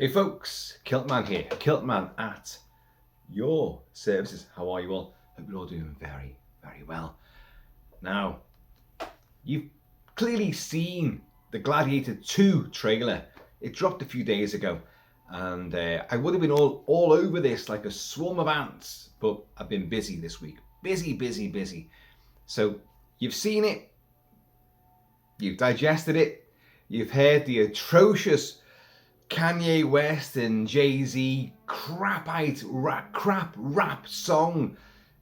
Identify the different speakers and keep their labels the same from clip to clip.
Speaker 1: Hey folks, Kilt-Man here, Kilt-Man at your services. How are you all? Hope you're all doing very, very well. Now, you've clearly seen the Gladiator 2 trailer. It dropped a few days ago, and I would have been all over this like a swarm of ants, but I've been busy this week. Busy. So, you've seen it, you've digested it, you've heard the atrocious Kanye West and Jay-Z crap rap song,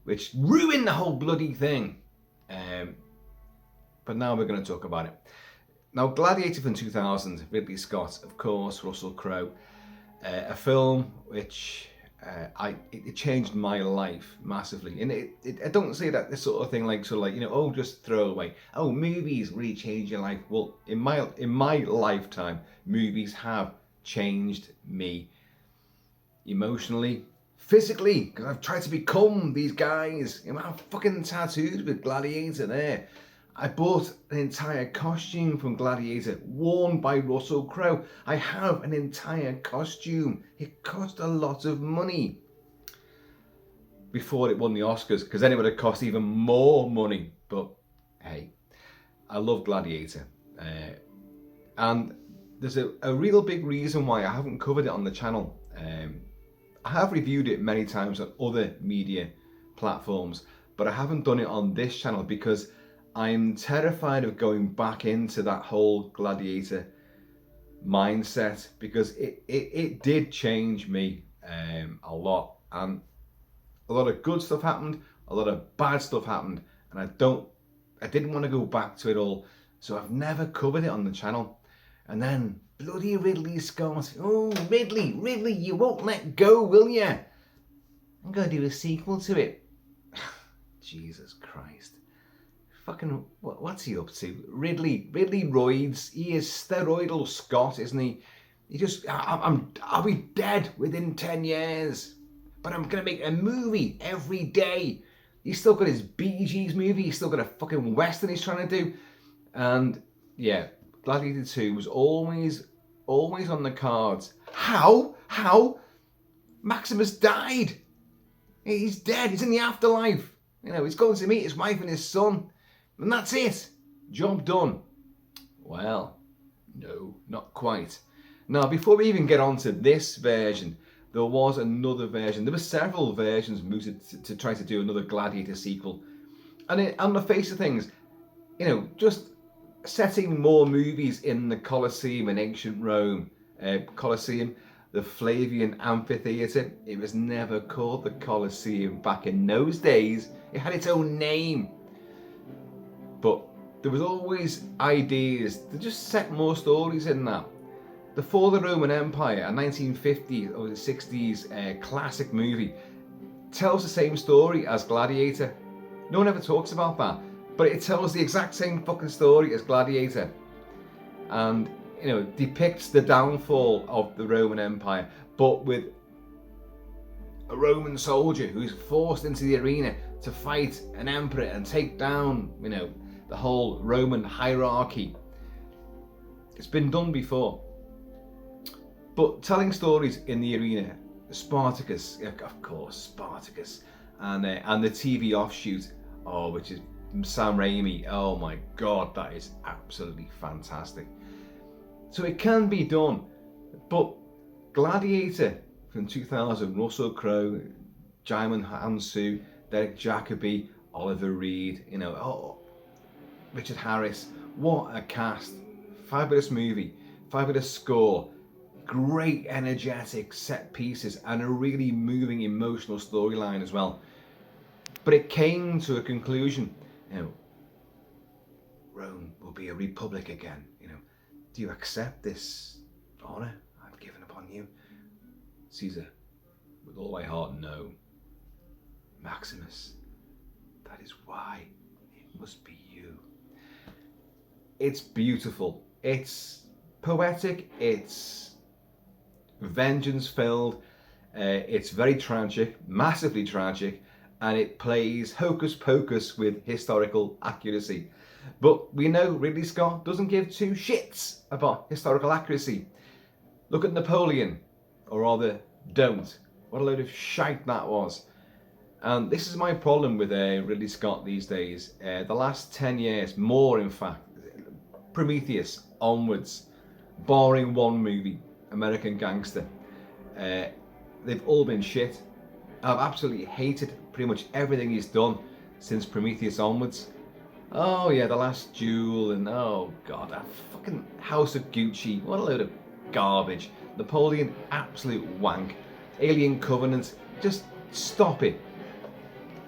Speaker 1: which ruined the whole bloody thing. But now we're going to talk about it. Now, Gladiator from 2000, Ridley Scott, of course, Russell Crowe, a film which it changed my life massively. And I don't say that this sort of thing like oh, just throw away. Oh, movies really change your life. Well, in my lifetime, movies have changed me emotionally, physically, because I've tried to become these guys. I'm fucking tattooed with Gladiator there. I bought an entire costume from Gladiator worn by Russell Crowe. I have an entire costume. It cost a lot of money before it won the Oscars, because then it would have cost even more money. But hey, I love Gladiator, and there's a real big reason why I haven't covered it on the channel. I have reviewed it many times on other media platforms, but I haven't done it on this channel because I'm terrified of going back into that whole Gladiator mindset, because it did change me a lot, and a lot of good stuff happened, a lot of bad stuff happened, and I didn't want to go back to it all, so I've never covered it on the channel. And then bloody Ridley Scott. Oh, Ridley, you won't let go, will you? I'm going to do a sequel to it. Jesus Christ. Fucking, what's he up to? Ridley roids. He is Roidal Scott, isn't he? I'll be dead within 10 years. But I'm going to make a movie every day. He's still got his Bee Gees movie. He's still got a fucking Western he's trying to do. And yeah, Gladiator 2 was always on the cards. How? Maximus died. He's dead. He's in the afterlife. He's going to meet his wife and his son. And that's it. Job done. Well, no, not quite. Now, before we even get on to this version, there was another version. There were several versions mooted to try to do another Gladiator sequel. And on the face of things, just setting more movies in the Colosseum in ancient Rome. Colosseum, the Flavian Amphitheatre. It was never called the Colosseum back in those days. It had its own name. But there was always ideas to just set more stories in that. The Fall of the Roman Empire, a 1950s or 60s classic movie, tells the same story as Gladiator. No one ever talks about that. But it tells the exact same fucking story as Gladiator. And, depicts the downfall of the Roman Empire, but with a Roman soldier who's forced into the arena to fight an emperor and take down, the whole Roman hierarchy. It's been done before. But telling stories in the arena, Spartacus, of course, Spartacus, and the TV offshoot, which is Sam Raimi. Oh my God, that is absolutely fantastic. So it can be done, but Gladiator from 2000, Russell Crowe, Jaimin Hansu, Derek Jacobi, Oliver Reed, Richard Harris. What a cast! Fabulous movie, fabulous score, great energetic set pieces, and a really moving emotional storyline as well. But it came to a conclusion. Rome will be a republic again. Do you accept this honor I've given upon you? Caesar, with all my heart, no. Maximus, that is why it must be you. It's beautiful. It's poetic. It's vengeance filled. It's very tragic, massively tragic. And it plays hocus pocus with historical accuracy. But we know Ridley Scott doesn't give two shits about historical accuracy. Look at Napoleon. or rather don't. What a load of shite that was. And this is my problem with Ridley Scott these days. The last 10 years, more in fact, Prometheus onwards, barring one movie, American Gangster, they've all been shit. I've absolutely hated pretty much everything he's done since Prometheus onwards. Oh yeah, The Last Duel, and oh god, that fucking House of Gucci, what a load of garbage. Napoleon, absolute wank. Alien Covenant, just stop it.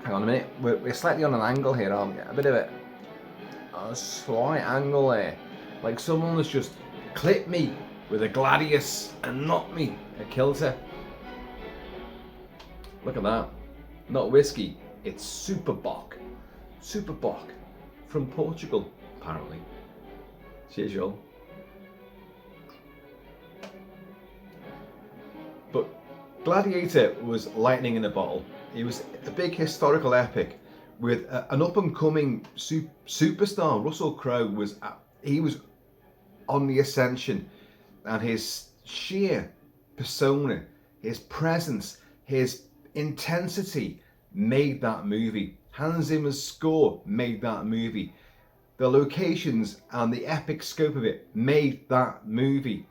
Speaker 1: Hang on a minute, we're slightly on an angle here, aren't we? A bit of a slight angle there. Like someone has just clipped me with a Gladiator and not me a Kilter. Look at that. Not whiskey, it's Super Bock. Super Bock. From Portugal, apparently. Cheers, y'all. But Gladiator was lightning in a bottle. It was a big historical epic with an up-and-coming superstar. Russell Crowe was on the ascension, and his sheer persona, his presence, his intensity made that movie. Hans Zimmer's score made that movie. The locations and the epic scope of it made that movie.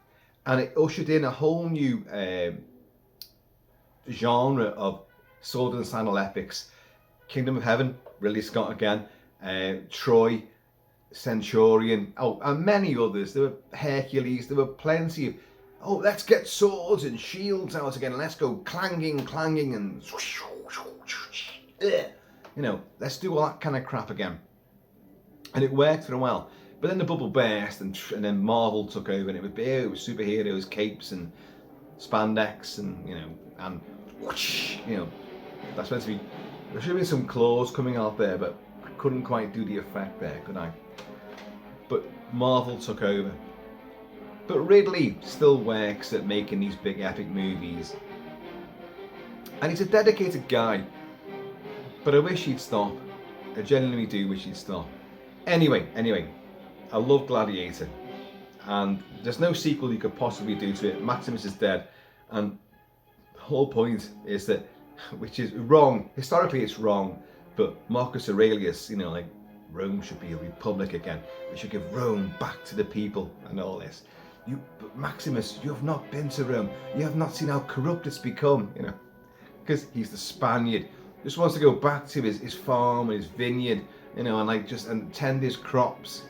Speaker 1: And it ushered in a whole new genre of sword and sandal epics. Kingdom of Heaven, Ridley Scott again. Troy, Centurion, and many others. There were Hercules, there were plenty of, let's get swords and shields out again. Let's go clanging and let's do all that kind of crap again. And it worked for a while. But then the bubble burst, and then Marvel took over, and it was superheroes, capes, and spandex, and that's meant to be. There should have been some claws coming out there, but I couldn't quite do the effect there, could I? But Marvel took over. But Ridley still works at making these big epic movies, and he's a dedicated guy. But I wish he'd stop. I genuinely do wish he'd stop. Anyway, I love Gladiator, and there's no sequel you could possibly do to it. Maximus is dead, and the whole point is that, which is wrong, historically it's wrong, but Marcus Aurelius, Rome should be a republic again. We should give Rome back to the people and all this. But Maximus, you have not been to Rome. You have not seen how corrupt it's become, because he's the Spaniard. Just wants to go back to his farm and his vineyard, and tend his crops.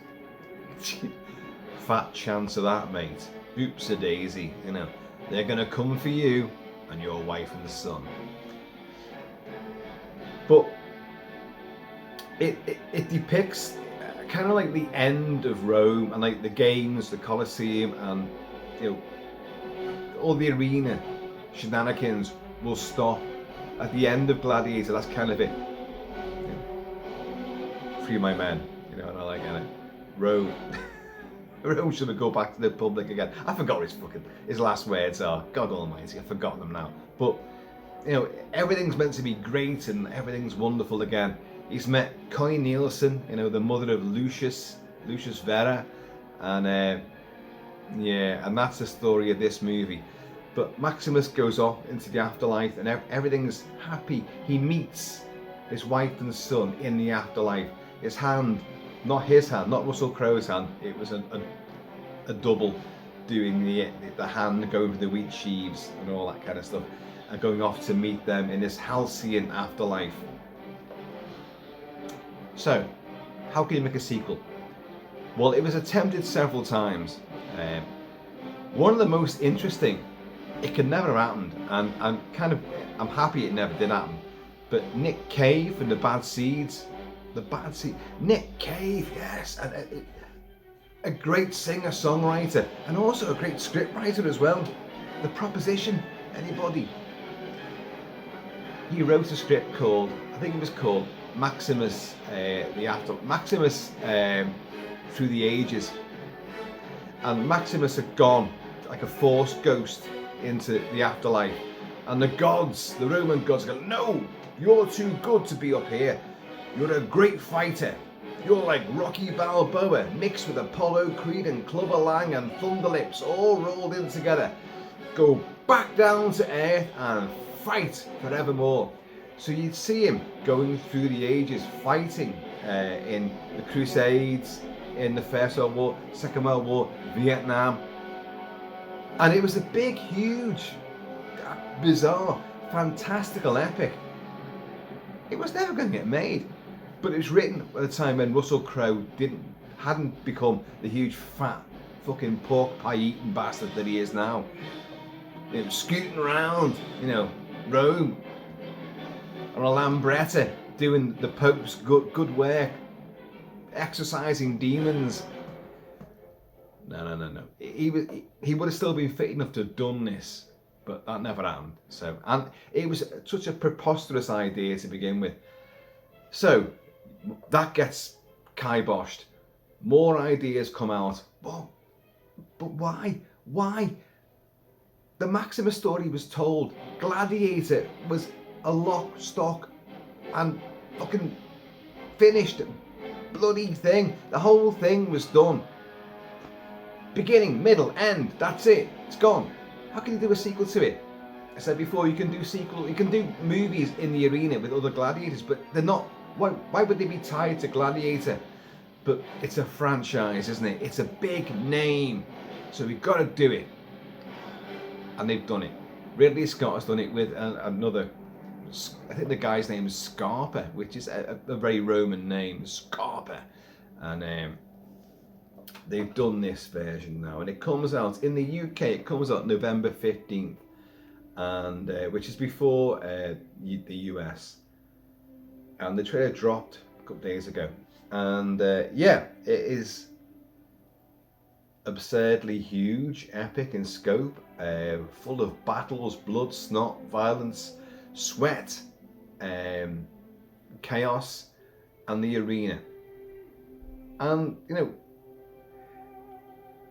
Speaker 1: Fat chance of that, mate. Oops a daisy, They're gonna come for you and your wife and the son. But it depicts kind of like the end of Rome, and like the games, the Colosseum, and all the arena shenanigans will stop at the end of Gladiator. That's kind of it. Free my men, and I like it. Rome. Rome should go back to the public again. I forgot his last words are. God almighty, I've forgotten them now. But everything's meant to be great and everything's wonderful again. He's met Connie Nielsen, the mother of Lucius Vera, and and that's the story of this movie. But Maximus goes off into the afterlife, and everything's happy. He meets his wife and son in the afterlife. His hand, not his hand, not Russell Crowe's hand. It was a double doing the hand, going for the wheat sheaves and all that kind of stuff, and going off to meet them in this halcyon afterlife. So, how can you make a sequel? Well, it was attempted several times. One of the most interesting, it could never have happened, and I'm happy it never did happen. But Nick Cave and the Bad Seeds, Nick Cave, yes, and a great singer-songwriter, and also a great scriptwriter as well. The Proposition, anybody? He wrote a script called, I think it was called Maximus, Maximus Through the Ages. And Maximus had gone like a force ghost into the afterlife, and the gods, the Roman gods, go, no, you're too good to be up here. You're a great fighter. You're like Rocky Balboa mixed with Apollo Creed and Clubber Lang and Thunderlips all rolled in together. Go back down to earth and fight forevermore. So you'd see him going through the ages, fighting in the Crusades, in the First World War, Second World War, Vietnam. And it was a big, huge, bizarre, fantastical epic. It was never going to get made, but it was written at a time when Russell Crowe hadn't become the huge fat fucking pork pie eating bastard that he is now. You know, scooting around, you know, Rome on a Lambretta, doing the Pope's good work, exorcising demons. No. He would have still been fit enough to have done this, but that never happened. So, and it was such a preposterous idea to begin with. So that gets kiboshed. More ideas come out. Well, but why? Why? The Maximus story was told. Gladiator was a lock, stock, and fucking finished bloody thing. The whole thing was done. Beginning, middle, end. That's it. It's gone. How can you do a sequel to it? I said before, you can do movies in the arena with other gladiators, but they're not. Why would they be tied to Gladiator? But it's a franchise, isn't it? It's a big name, so we've got to do it. And they've done it. Ridley Scott has done it with another, I think the guy's name is Scarpa, which is a very Roman name, Scarpa. And they've done this version now, and it comes out in the UK. It comes out November 15th, and which is before the US. And the trailer dropped a couple of days ago, and yeah, it is absurdly huge, epic in scope, full of battles, blood, snot, violence, sweat, chaos, and the arena. And you know,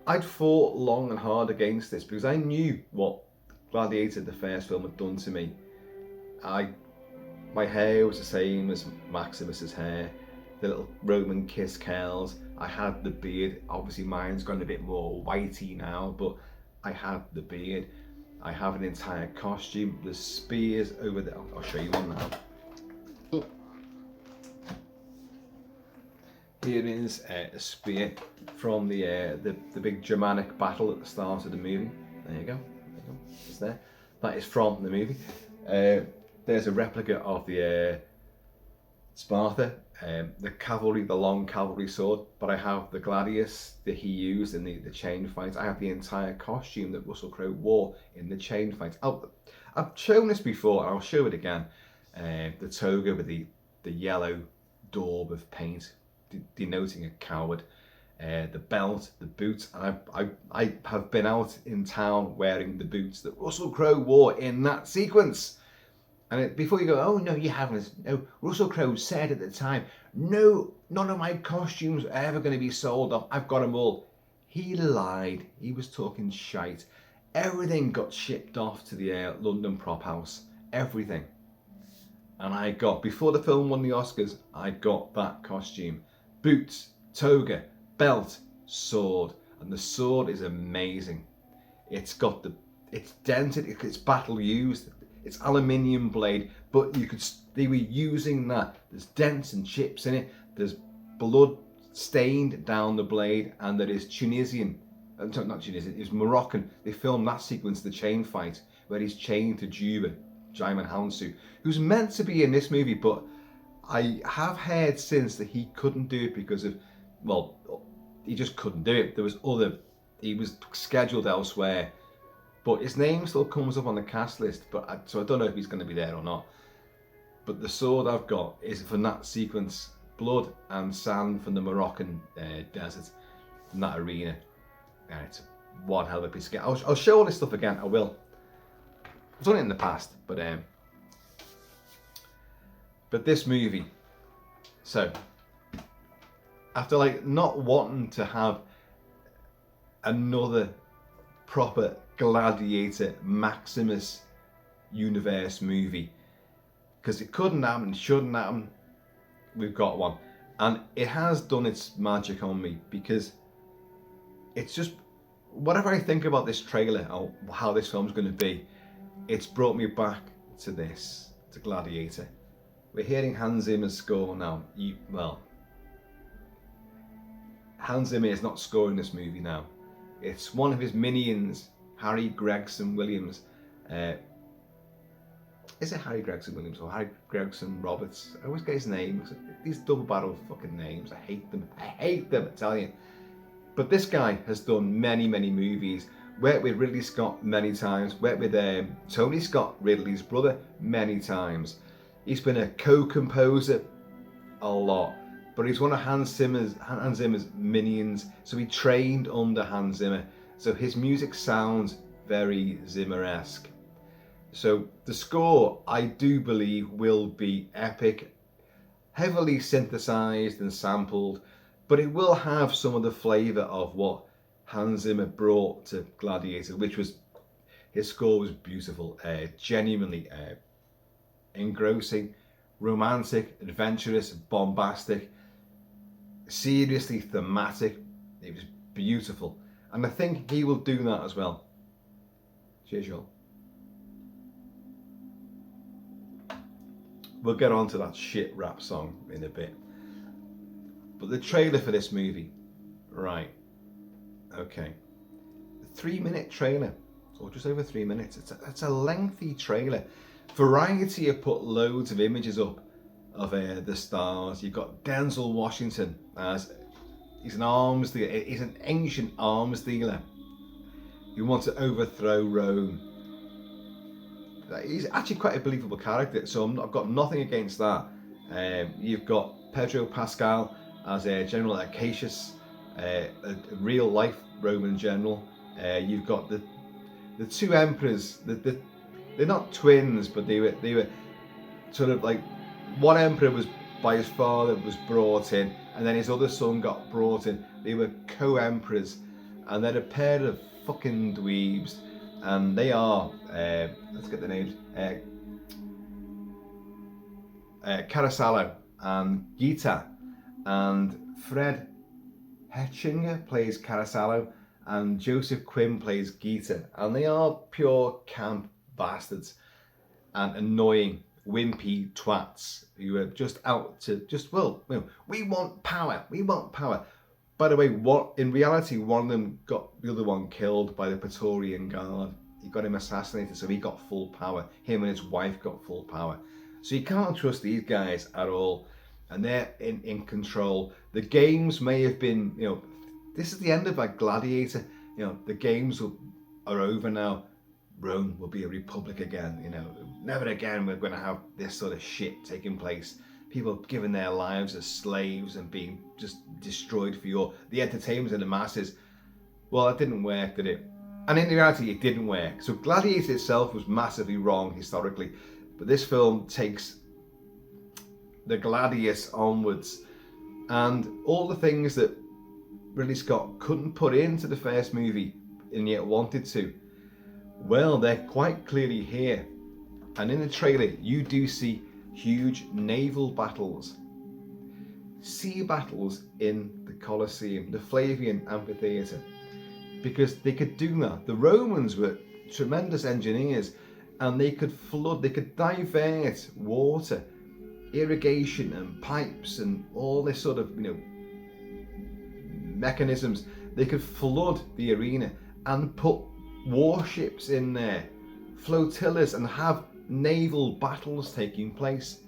Speaker 1: I'd fought long and hard against this because I knew what Gladiator, the first film, had done to me. My hair was the same as Maximus's hair, the little Roman kiss curls. I had the beard. Obviously mine's gone a bit more whitey now, but I had the beard. I have an entire costume. There's spears over there. I'll show you one now. Here is a spear from the big Germanic battle at the start of the movie. There you go. It's there. That is from the movie. There's a replica of the Sparta, the cavalry, the long cavalry sword, but I have the gladius that he used in the chain fight. I have the entire costume that Russell Crowe wore in the chain fight. I've shown this before, and I'll show it again. The toga with the yellow daub of paint, denoting a coward. The belt, the boots, and I have been out in town wearing the boots that Russell Crowe wore in that sequence. And before you go, oh no, you haven't. No, Russell Crowe said at the time, no, none of my costumes are ever going to be sold off. I've got them all. He lied. He was talking shite. Everything got shipped off to the London prop house. Everything. And I got, before the film won the Oscars, I got that costume. Boots, toga, belt, sword. And the sword is amazing. It's dented, it's battle used. It's aluminium blade, but they were using that. There's dents and chips in it. There's blood stained down the blade, and there is Tunisian. Not Tunisian. It's Moroccan. They filmed that sequence, the chain fight, where he's chained to Juba, Jaimin Hansu, who's meant to be in this movie, but I have heard since that he couldn't do it because of, well, he just couldn't do it. He was scheduled elsewhere. But his name still comes up on the cast list, so I don't know if he's going to be there or not. But the sword I've got is from that sequence, blood and sand from the Moroccan desert, from that arena. And it's one hell of a piece of gear. I'll show all this stuff again, I will. I've done it in the past, but this movie, so, after like not wanting to have another proper Gladiator Maximus universe movie, because it couldn't happen, shouldn't happen, we've got one, and it has done its magic on me, because it's just whatever I think about this trailer or how this film's going to be, it's brought me back to this, to Gladiator. We're hearing Hans Zimmer's score now. Hans Zimmer is not scoring this movie now. It's one of his minions, Harry Gregson Williams. Is it Harry Gregson Williams or Harry Gregson Roberts? I always get his names. These double barrel fucking names. I hate them. I hate them, I tell you. But this guy has done many, many movies. Worked with Ridley Scott many times. Worked with Tony Scott, Ridley's brother, many times. He's been a co-composer a lot. But he's one of Hans Zimmer's minions. So he trained under Hans Zimmer. So his music sounds very Zimmer-esque. So the score, I do believe, will be epic, heavily synthesized and sampled, but it will have some of the flavor of what Hans Zimmer brought to Gladiator, which was, his score was beautiful, genuinely engrossing, romantic, adventurous, bombastic, seriously thematic. It was beautiful. And I think he will do that as well. Cheers, y'all. We'll get on to that shit rap song in a bit. But the trailer for this movie, right, okay. 3-minute trailer, or just over 3 minutes. It's a lengthy trailer. Variety have put loads of images up of the stars. You've got Denzel Washington as, he's an arms dealer. He's an ancient arms dealer who wants to overthrow Rome. He's actually quite a believable character, so I've got nothing against that. You've got Pedro Pascal as General Acacius, a real life Roman general. You've got the two emperors. They're not twins, but they were sort of like, one emperor was by his father was brought in, and then his other son got brought in. They were co-emperors, and they're a pair of fucking dweebs. And they are, let's get the names, Carasallo and Gita, and Fred Hetchinger plays Carasallo, and Joseph Quinn plays Gita, and they are pure camp bastards and annoying, wimpy twats who are just out to we want power, we want power. By the way, in reality, one of them got the other one killed by the Praetorian Guard. He got him assassinated, so he got full power. Him and his wife got full power. So you can't trust these guys at all. And they're in control. The games may have been, this is the end of like Gladiator. The games are over now. Rome will be a republic again. Never again we're going to have this sort of shit taking place. People giving their lives as slaves and being just destroyed for the entertainment of the masses. Well, that didn't work, did it? And in reality, it didn't work. So Gladiator itself was massively wrong historically, but this film takes the gladius onwards, and all the things that Ridley Scott couldn't put into the first movie and yet wanted to, well, they're quite clearly here. And in the trailer, you do see huge naval battles, sea battles in the Colosseum, the Flavian Amphitheatre, because they could do that. The Romans were tremendous engineers, and they could flood, they could divert water, irrigation and pipes and all this sort of, mechanisms. They could flood the arena and put warships in there, flotillas, and have naval battles taking place.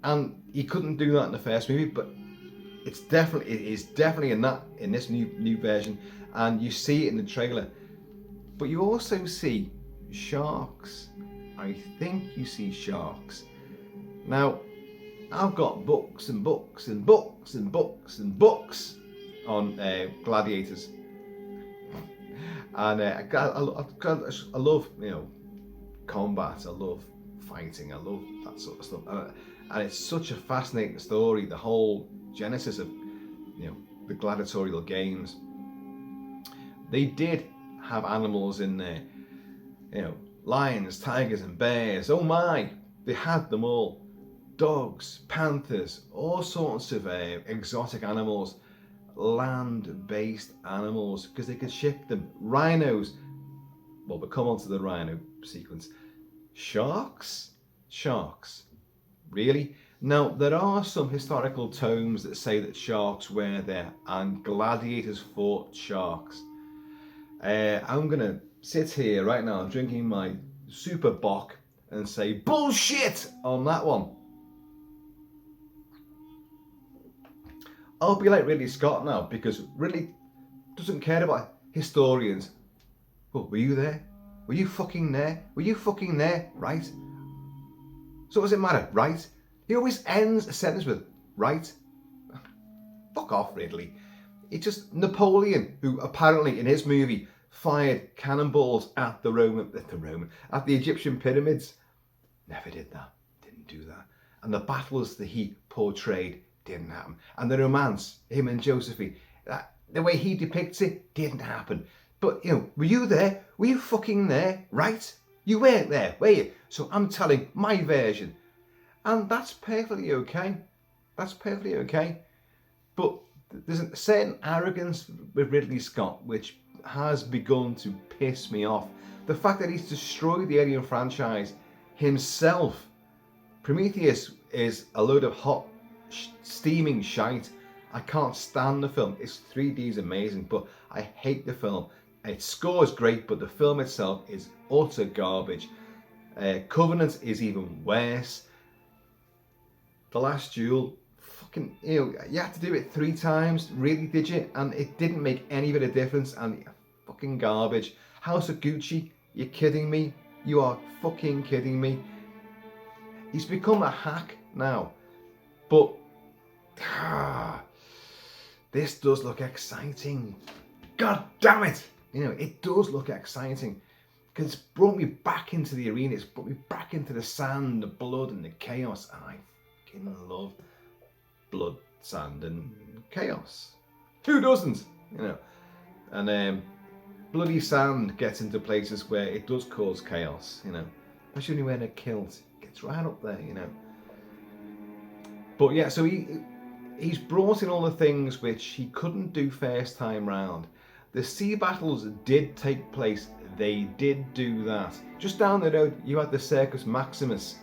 Speaker 1: And he couldn't do that in the first movie, but it is definitely in this new version, and you see it in the trailer. But you also see sharks. I think you see sharks. Now, I've got books and books and books and books and books on gladiators, and I love combat. I love fighting. I love that sort of stuff, and it's such a fascinating story. The whole genesis of the gladiatorial games. They did have animals in there, lions, tigers, and bears. Oh my, they had them all. Dogs, panthers, all sorts of exotic animals. land-based animals because they could ship them. Rhinos, well, we'll come on to the rhino sequence. Sharks? Sharks. Really? Now, there are some historical tomes that say that sharks were there and gladiators fought sharks. I'm going to sit here right now, drinking my super bock, and say bullshit on that one. I'll be like Ridley Scott now, because Ridley doesn't care about historians. Well, were you there? Were you fucking there? Were you fucking there? Right? So what does it matter? Right? He always ends a sentence with, right? Fuck off, Ridley. It's just Napoleon, who apparently in his movie fired cannonballs at the Egyptian pyramids. Never did that. Didn't do that. And the battles that he portrayed didn't happen. And the romance, him and Josephine, the way he depicts it, didn't happen. But, were you there? Were you fucking there? Right? You weren't there, were you? So I'm telling my version. And that's perfectly okay. That's perfectly okay. But there's a certain arrogance with Ridley Scott which has begun to piss me off. The fact that he's destroyed the Alien franchise himself. Prometheus is a load of hot, steaming shite. I can't stand the film. Its 3D is amazing, but I hate the film. Its score is great, but the film itself is utter garbage. Covenant is even worse. The Last Duel, fucking, you had to do it 3 times, really, did you? And it didn't make any bit of difference, and fucking garbage. House of Gucci, you're kidding me? You are fucking kidding me. He's become a hack now, but this does look exciting. God damn it! It does look exciting because it's brought me back into the arena. It's brought me back into the sand, the blood, and the chaos. And I fucking love blood, sand, and chaos. Who doesn't? And bloody sand gets into places where it does cause chaos. Especially when you're wearing a kilt, it gets right up there. But yeah, so he's brought in all the things which he couldn't do first time round. The sea battles did take place. They did do that. Just down the road, you had the Circus Maximus,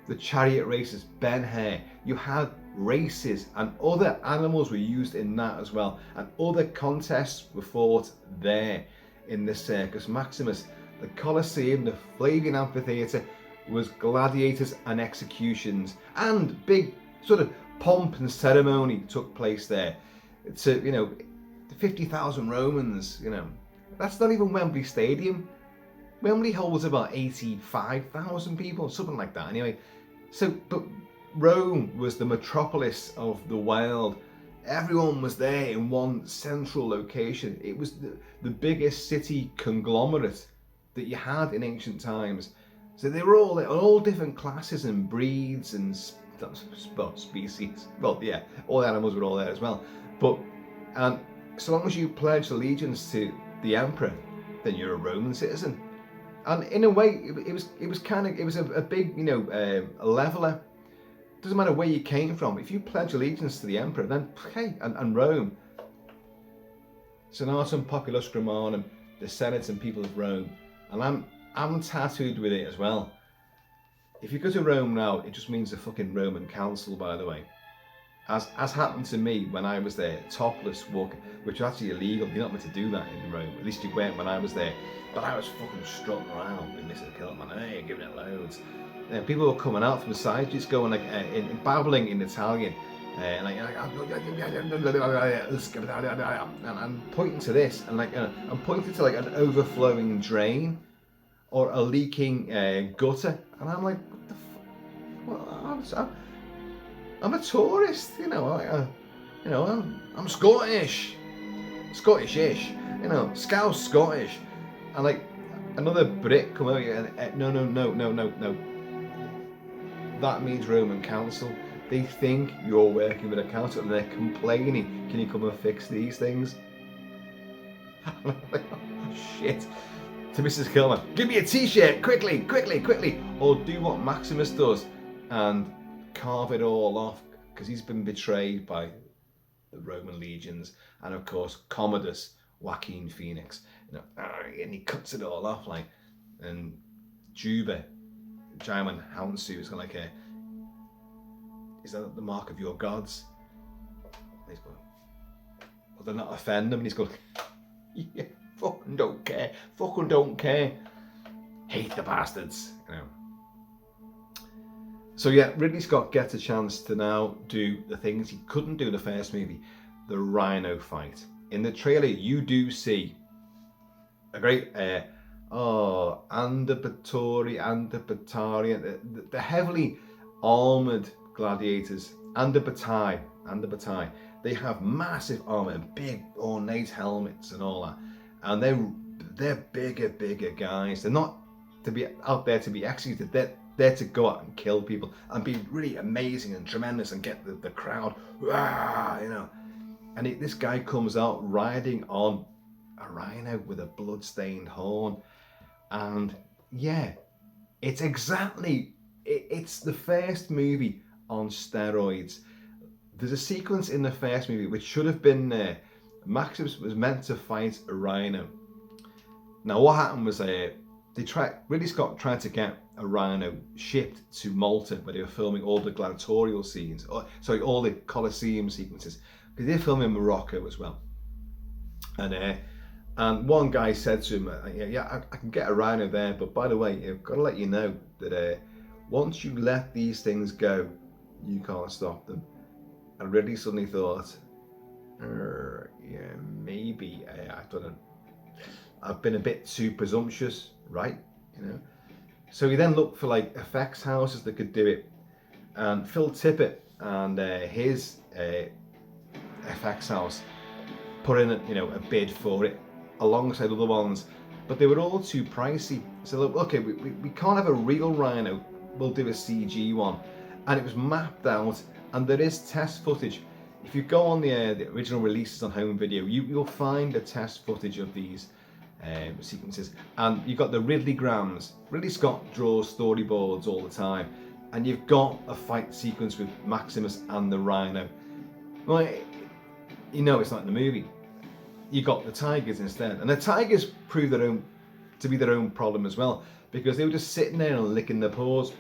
Speaker 1: the chariot races, Ben-Hur. You had races, and other animals were used in that as well. And other contests were fought there in the Circus Maximus. The Colosseum, the Flavian Amphitheatre, was gladiators and executions, and big sort of pomp and ceremony took place there. To 50,000 Romans. That's not even Wembley Stadium. Wembley holds about 85,000 people, something like that. Anyway, but Rome was the metropolis of the world. Everyone was there in one central location. It was the biggest city conglomerate that you had in ancient times. So they were all different classes and breeds and species. Well, yeah, all the animals were all there as well. And so long as you pledged allegiance to the emperor, then you're a Roman citizen. And in a way, it was a big leveler. Doesn't matter where you came from. If you pledge allegiance to the emperor, then hey, and Rome. Senatum Populusque Romanum, the Senate and people of Rome, and I'm tattooed with it as well. If you go to Rome now, it just means the fucking Roman Council, by the way. As happened to me when I was there, topless walking, which was actually illegal. You're not meant to do that in Rome. At least you weren't when I was there. But I was fucking strutting around with Mr. Kilt-Man, hey, giving it loads. And people were coming out from the side, just going babbling in Italian, and I'm pointing to this, and I'm pointing to an overflowing drain or a leaking gutter, and I'm like, what the fuck? I'm a tourist, I'm Scottish, Scottish-ish, Scouse Scottish, and another Brit come over here and no. That means Roman Council. They think you're working with a council and they're complaining, can you come and fix these things? I'm like, oh shit. To Mrs. Kilt-Man, give me a t-shirt, quickly, or do what Maximus does and carve it all off, because he's been betrayed by the Roman legions, and of course Commodus Joaquin Phoenix, you know, and he cuts it all off like, and Juba, German Houndsu is like a, is that the mark of your gods? And he's going, well, they're not offend them, and he's going, yeah, fucking don't care, hate the bastards, you know. So yeah, Ridley Scott gets a chance to now do the things he couldn't do in the first movie, the rhino fight. In the trailer, you do see a great, Andapatarian, the heavily armoured gladiators, Andabatai, they have massive armour and big ornate helmets and all that. And they're bigger guys. They're not to be out there to be executed. They're there to go out and kill people and be really amazing and tremendous and get the crowd, you know. And this guy comes out riding on a rhino with a blood-stained horn, and yeah, it's the first movie on steroids. There's a sequence in the first movie which should have been Maximus was meant to fight a rhino. Now what happened was Ridley Scott tried to get a rhino shipped to Malta where they were filming all the gladiatorial scenes, all the Colosseum sequences, because they're filming in Morocco as well. And one guy said to him, I can get a rhino there, but by the way, I've got to let you know that once you let these things go, you can't stop them. And Ridley suddenly thought, yeah, maybe I don't know, I've been a bit too presumptuous, right? You know. So he then looked for like effects houses that could do it, and Phil Tippett and his effects house put in a bid for it alongside other ones, but they were all too pricey. So look, okay, we can't have a real rhino, we'll do a CG one. And it was mapped out, and there is test footage. If you go on the original releases on home video, you'll find the test footage of these sequences, and you've got the Ridley grams. Ridley Scott draws storyboards all the time, and you've got a fight sequence with Maximus and the rhino. Well, you know it's not in the movie. You got the tigers instead, and the tigers proved to be their own problem as well, because they were just sitting there and licking their paws.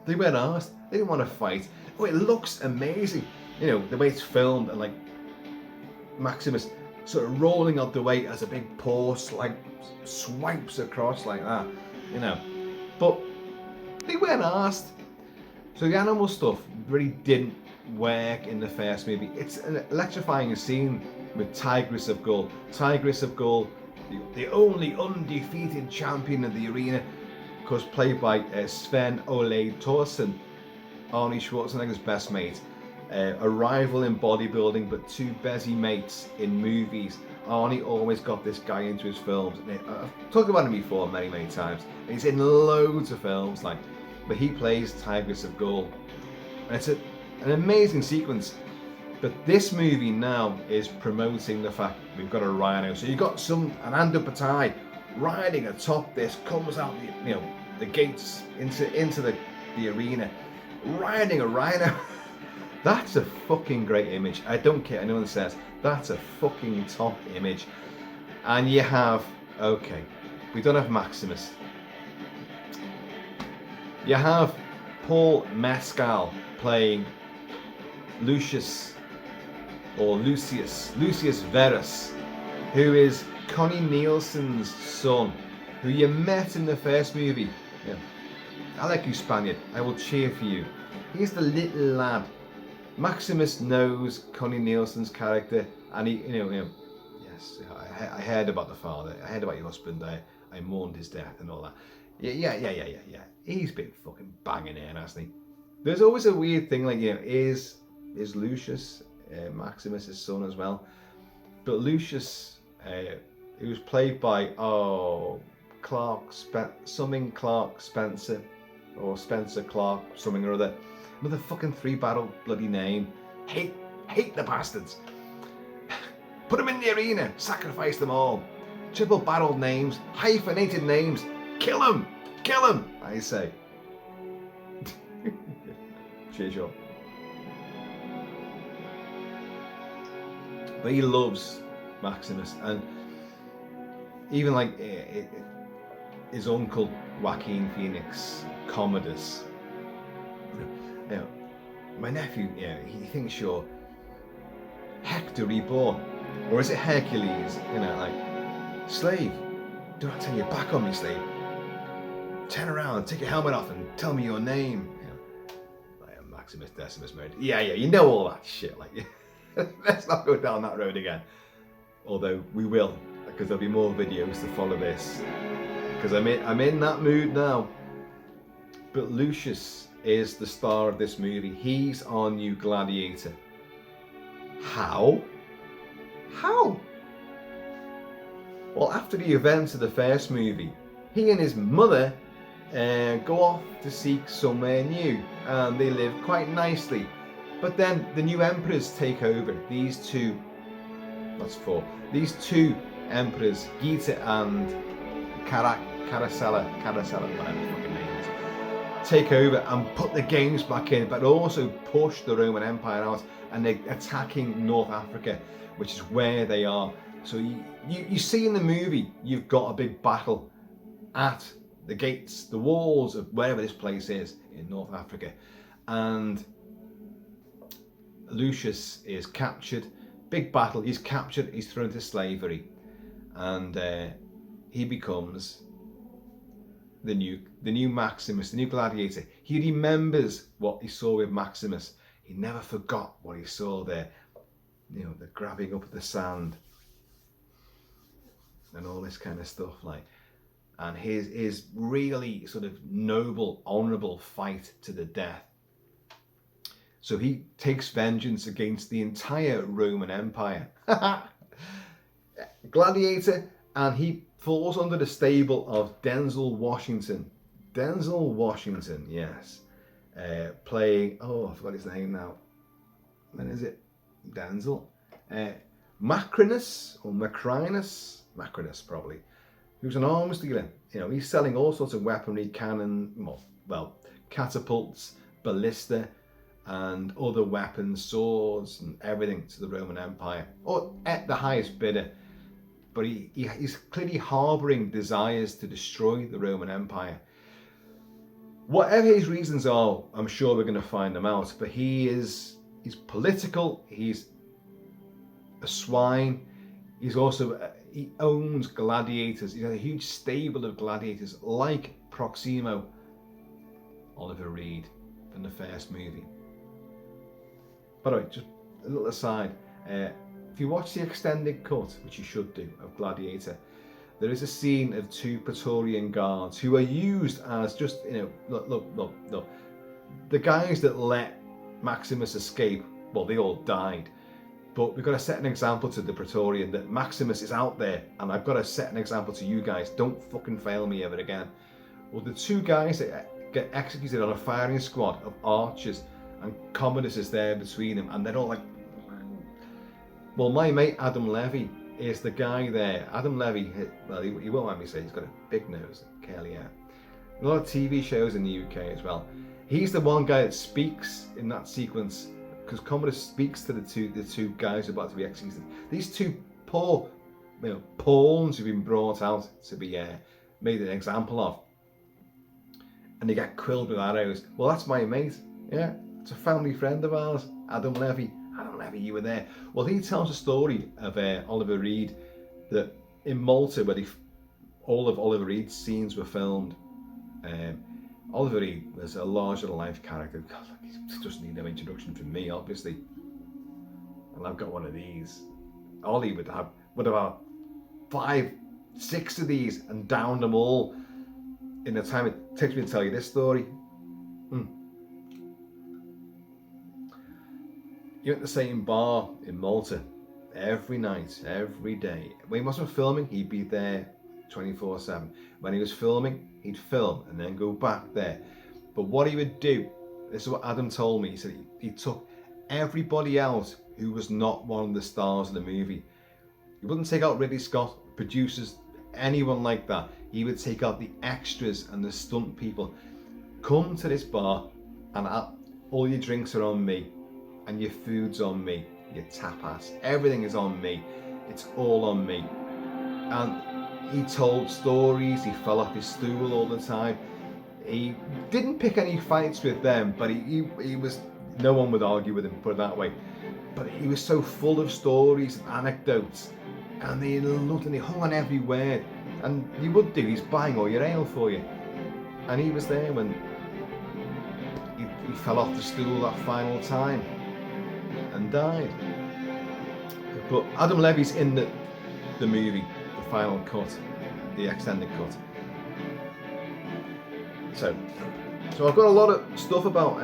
Speaker 1: They weren't asked. They didn't want to fight. Oh, it looks amazing, you know, the way it's filmed, and like Maximus sort of rolling out the way as a big paw swipes across like that, you know. But they weren't asked. So the animal stuff really didn't work in the first movie. It's an electrifying scene with Tigress of Gaul. Tigress of Gaul, the only undefeated champion of the arena, of course played by Sven Ole Thorsen, Arnie Schwarzenegger's best mate. A rival in bodybuilding, but two busy mates in movies. Arnie always got this guy into his films. I've talked about him before many times. And he's in loads of films, but he plays Tigress of Gaul. And it's an amazing sequence. But this movie now is promoting the fact we've got a rhino. So you've got an Andabatai riding atop this, comes out the gates into the arena, riding a rhino. That's a fucking great image. I don't care anyone says, that's a fucking top image. And you have, okay, we don't have Maximus. You have Paul Mescal playing Lucius Verus, who is Connie Nielsen's son, who you met in the first movie. Yeah. I like you, Spaniard. I will cheer for you. He's the little lad. Maximus knows Connie Nielsen's character, and he, yes, I heard about the father. I heard about your husband. I mourned his death and all that. Yeah. He's been fucking banging in, hasn't he? There's always a weird thing, is Lucius Maximus's son as well? But Lucius, who was played by Clark Spencer, or Spencer Clark, something or other. Another fucking three-battle bloody name. Hate the bastards. Put them in the arena. Sacrifice them all. Triple-barreled names. Hyphenated names. Kill them. Kill them, I say. Cheers, y'all. but he loves Maximus, and even like his uncle Joaquin Phoenix, Commodus. You know, my nephew, he thinks you're Hector reborn, or is it Hercules? You know, like, slave, do not turn your back on me, slave. Turn around, take your helmet off, and tell me your name. You know, like Maximus Decimus Meridius. Yeah, you know all that shit. Like, let's not go down that road again. Although we will, because there'll be more videos to follow this. Because I'm in that mood now. But Lucius is the star of this movie. He's our new Gladiator. How? Well, after the events of the first movie, he and his mother go off to seek somewhere new, and they live quite nicely. But then the new emperors take over. These two emperors, Gita and Caracalla, whatever the fucking name is, take over and put the games back in, but also push the Roman Empire out, and they're attacking North Africa, which is where they are. So you see in the movie, you've got a big battle at the gates, the walls of wherever this place is in North Africa, and Lucius is captured. Big battle. He's captured. He's thrown into slavery, and he becomes the new Maximus, the new Gladiator. He remembers what he saw with Maximus. He never forgot what he saw there. You know, the grabbing up of the sand and all this kind of stuff, like, and his really sort of noble, honourable fight to the death. So he takes vengeance against the entire Roman Empire. Gladiator, and he falls under the stable of Denzel Washington. Denzel Washington, yes. Playing, I forgot his name now. When is it? Denzel. Macrinus, or Macrinus? Macrinus, probably. Who's an arms dealer. You know, he's selling all sorts of weaponry, cannon, well, catapults, ballista, and other weapons, swords, and everything to the Roman Empire, or at the highest bidder. But he's clearly harbouring desires to destroy the Roman Empire. Whatever his reasons are, I'm sure we're going to find them out. But he's political. He's a swine. He's also he owns gladiators. He has a huge stable of gladiators, like Proximo, Oliver Reed from the first movie. By the way, just a little aside, if you watch the extended cut, which you should do, of Gladiator, there is a scene of two Praetorian guards who are used as just, look, the guys that let Maximus escape, well, they all died. But we've got to set an example to the Praetorian that Maximus is out there, and I've got to set an example to you guys. Don't fucking fail me ever again. Well, the two guys that get executed on a firing squad of archers, and Commodus is there between them, and they're all like, well, my mate Adam Levy is the guy there. Adam Levy, well, he won't let me say, he's got a big nose, curly hair. A lot of TV shows in the UK as well. He's the one guy that speaks in that sequence, because Commodus speaks to the two guys who are about to be executed. These two poor, pawns who've been brought out to be made an example of, and they get quilled with arrows. Well, that's my mate. Yeah, it's a family friend of ours, Adam Levy. Adam Levy, you were there. Well, he tells a story of Oliver Reed, that in Malta, where all of Oliver Reed's scenes were filmed. Oliver Reed was a larger-than-life character. God, he doesn't need no introduction from me, obviously. And I've got one of these. Ollie would have about 5, 6 of these and downed them all in the time it takes me to tell you this story. You're at the same bar in Malta every night, every day. When he wasn't filming, he'd be there 24/7. When he was filming, he'd film and then go back there. But what he would do, this is what Adam told me, he said he took everybody out who was not one of the stars of the movie. He wouldn't take out Ridley Scott, producers, anyone like that. He would take out the extras and the stunt people. Come to this bar and all your drinks are on me and your food's on me. your tapas, everything is on me. It's all on me. And he told stories, he fell off his stool all the time. He didn't pick any fights with them, but he was, no one would argue with him, put it that way. But he was so full of stories and anecdotes, and they loved and he hung on every word. And you would do, he's buying all your ale for you. And he was there when he fell off the stool that final time and died. But Adam Levy's in the movie, the final cut, the extended cut. So I've got a lot of stuff about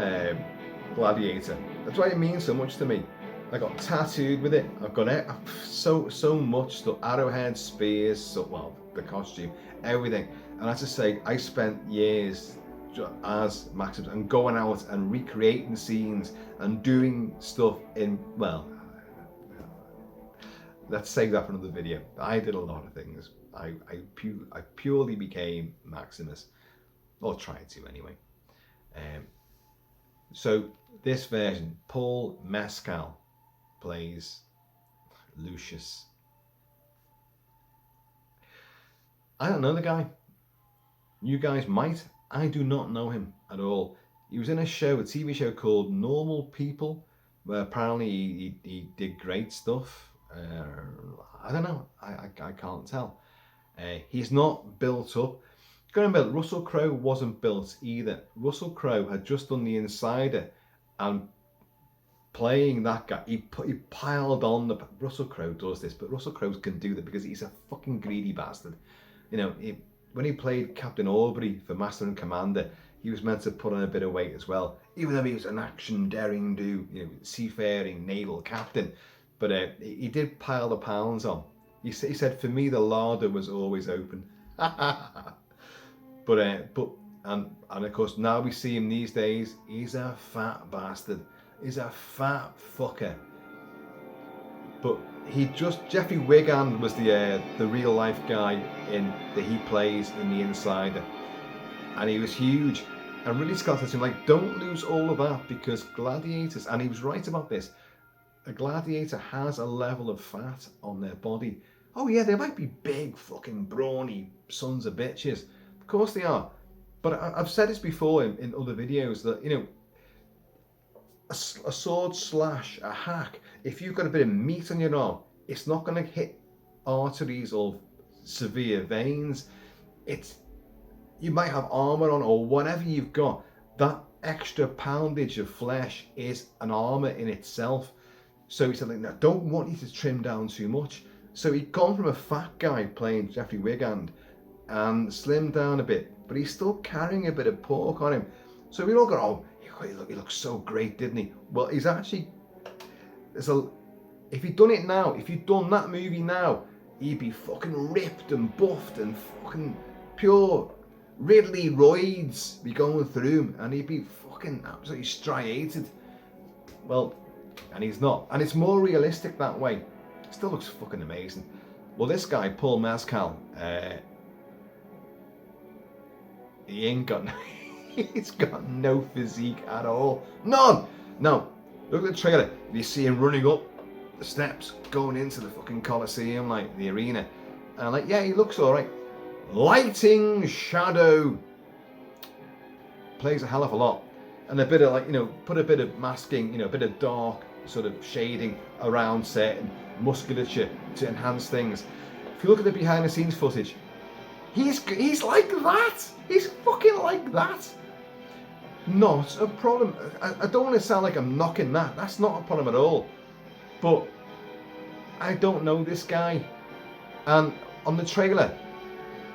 Speaker 1: Gladiator. That's why it means so much to me. I got tattooed with it. I've got so much stuff, arrowheads, spears, well, the costume, everything. And as I say, I spent years as Maximus and going out and recreating scenes and doing stuff in, well, let's save that for another video. I did a lot of things. I purely became Maximus, or tried to anyway. So this version, Paul Mescal plays Lucius. I don't know the guy. You guys might. I do not know him at all. He was in a show, a TV show called Normal People, where apparently he did great stuff. I don't know. I can't tell. He's not built up. Going to admit, Russell Crowe wasn't built either. Russell Crowe had just done The Insider, and playing that guy, he piled on the. Russell Crowe does this, but Russell Crowe can do that because he's a fucking greedy bastard. You know, when he played Captain Aubrey for Master and Commander, he was meant to put on a bit of weight as well, even though he was an action daring do, you know, seafaring naval captain. But he did pile the pounds on. He said, for me, the larder was always open. But of course, now we see him these days, he's a fat bastard. He's a fat fucker. But Jeffrey Wigand was the real life guy that he plays in The Insider. And he was huge. And Ridley Scott said to him, like, don't lose all of that, because gladiators, and he was right about this, a gladiator has a level of fat on their body. Oh yeah, they might be big fucking brawny sons of bitches. Of course they are. But I've said this before in other videos that, you know, a sword slash, a hack, if you've got a bit of meat on your arm, it's not going to hit arteries or severe veins. You might have armor on or whatever you've got. That extra poundage of flesh is an armor in itself. So he said, like, no, don't want you to trim down too much. So he'd gone from a fat guy playing Jeffrey Wigand and slimmed down a bit, but he's still carrying a bit of pork on him. So we all go, oh, he looks so great, didn't he? Well, he's actually, if he'd done it now, if he'd done that movie now, he'd be fucking ripped and buffed and fucking pure Ridley roids be going through him, and he'd be fucking absolutely striated. Well, and he's not. And it's more realistic that way. Still looks fucking amazing. Well, this guy, Paul Mescal, he ain't got he's got no physique at all. None! No. Look at the trailer. You see him running up the steps, going into the fucking Colosseum, like the arena. And like, yeah, he looks alright. Lighting, shadow. Plays a hell of a lot. And a bit of, like, you know, put a bit of masking, you know, a bit of dark sort of shading around certain musculature to enhance things. If you look at the behind the scenes footage, he's like that. He's fucking like that. Not a problem. I don't want to sound like I'm knocking that. That's not a problem at all. But I don't know this guy. And on the trailer,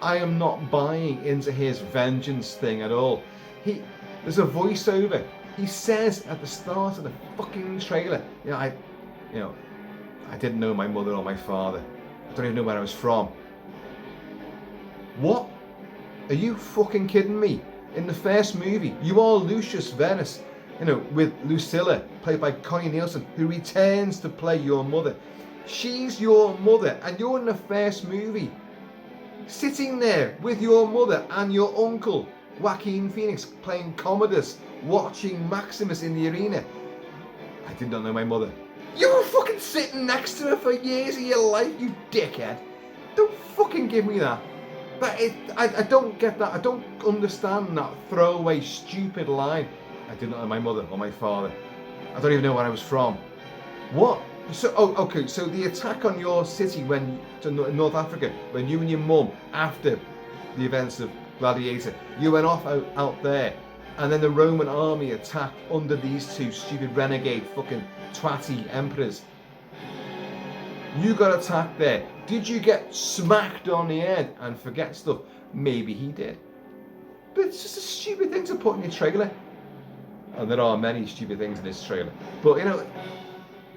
Speaker 1: I am not buying into his vengeance thing at all. There's a voiceover. He says at the start of the fucking trailer, I didn't know my mother or my father. I don't even know where I was from. What? Are you fucking kidding me? In the first movie, you are Lucius Venus, you know, with Lucilla, played by Connie Nielsen, who returns to play your mother. She's your mother, and you're in the first movie, sitting there with your mother and your uncle, Joaquin Phoenix, playing Commodus, watching Maximus in the arena. I did not know my mother. You were fucking sitting next to her for years of your life, you dickhead. Don't fucking give me that. I don't get that. I don't understand that throwaway stupid line. I did not know my mother or my father. I don't even know where I was from. What? So, okay, so the attack on your city in North Africa, when you and your mum, after the events of Gladiator, you went off out there, and then the Roman army attacked under these two stupid renegade fucking twatty emperors. You got attacked there. Did you get smacked on the head and forget stuff? Maybe he did. But it's just a stupid thing to put in your trailer. And there are many stupid things in this trailer. But you know,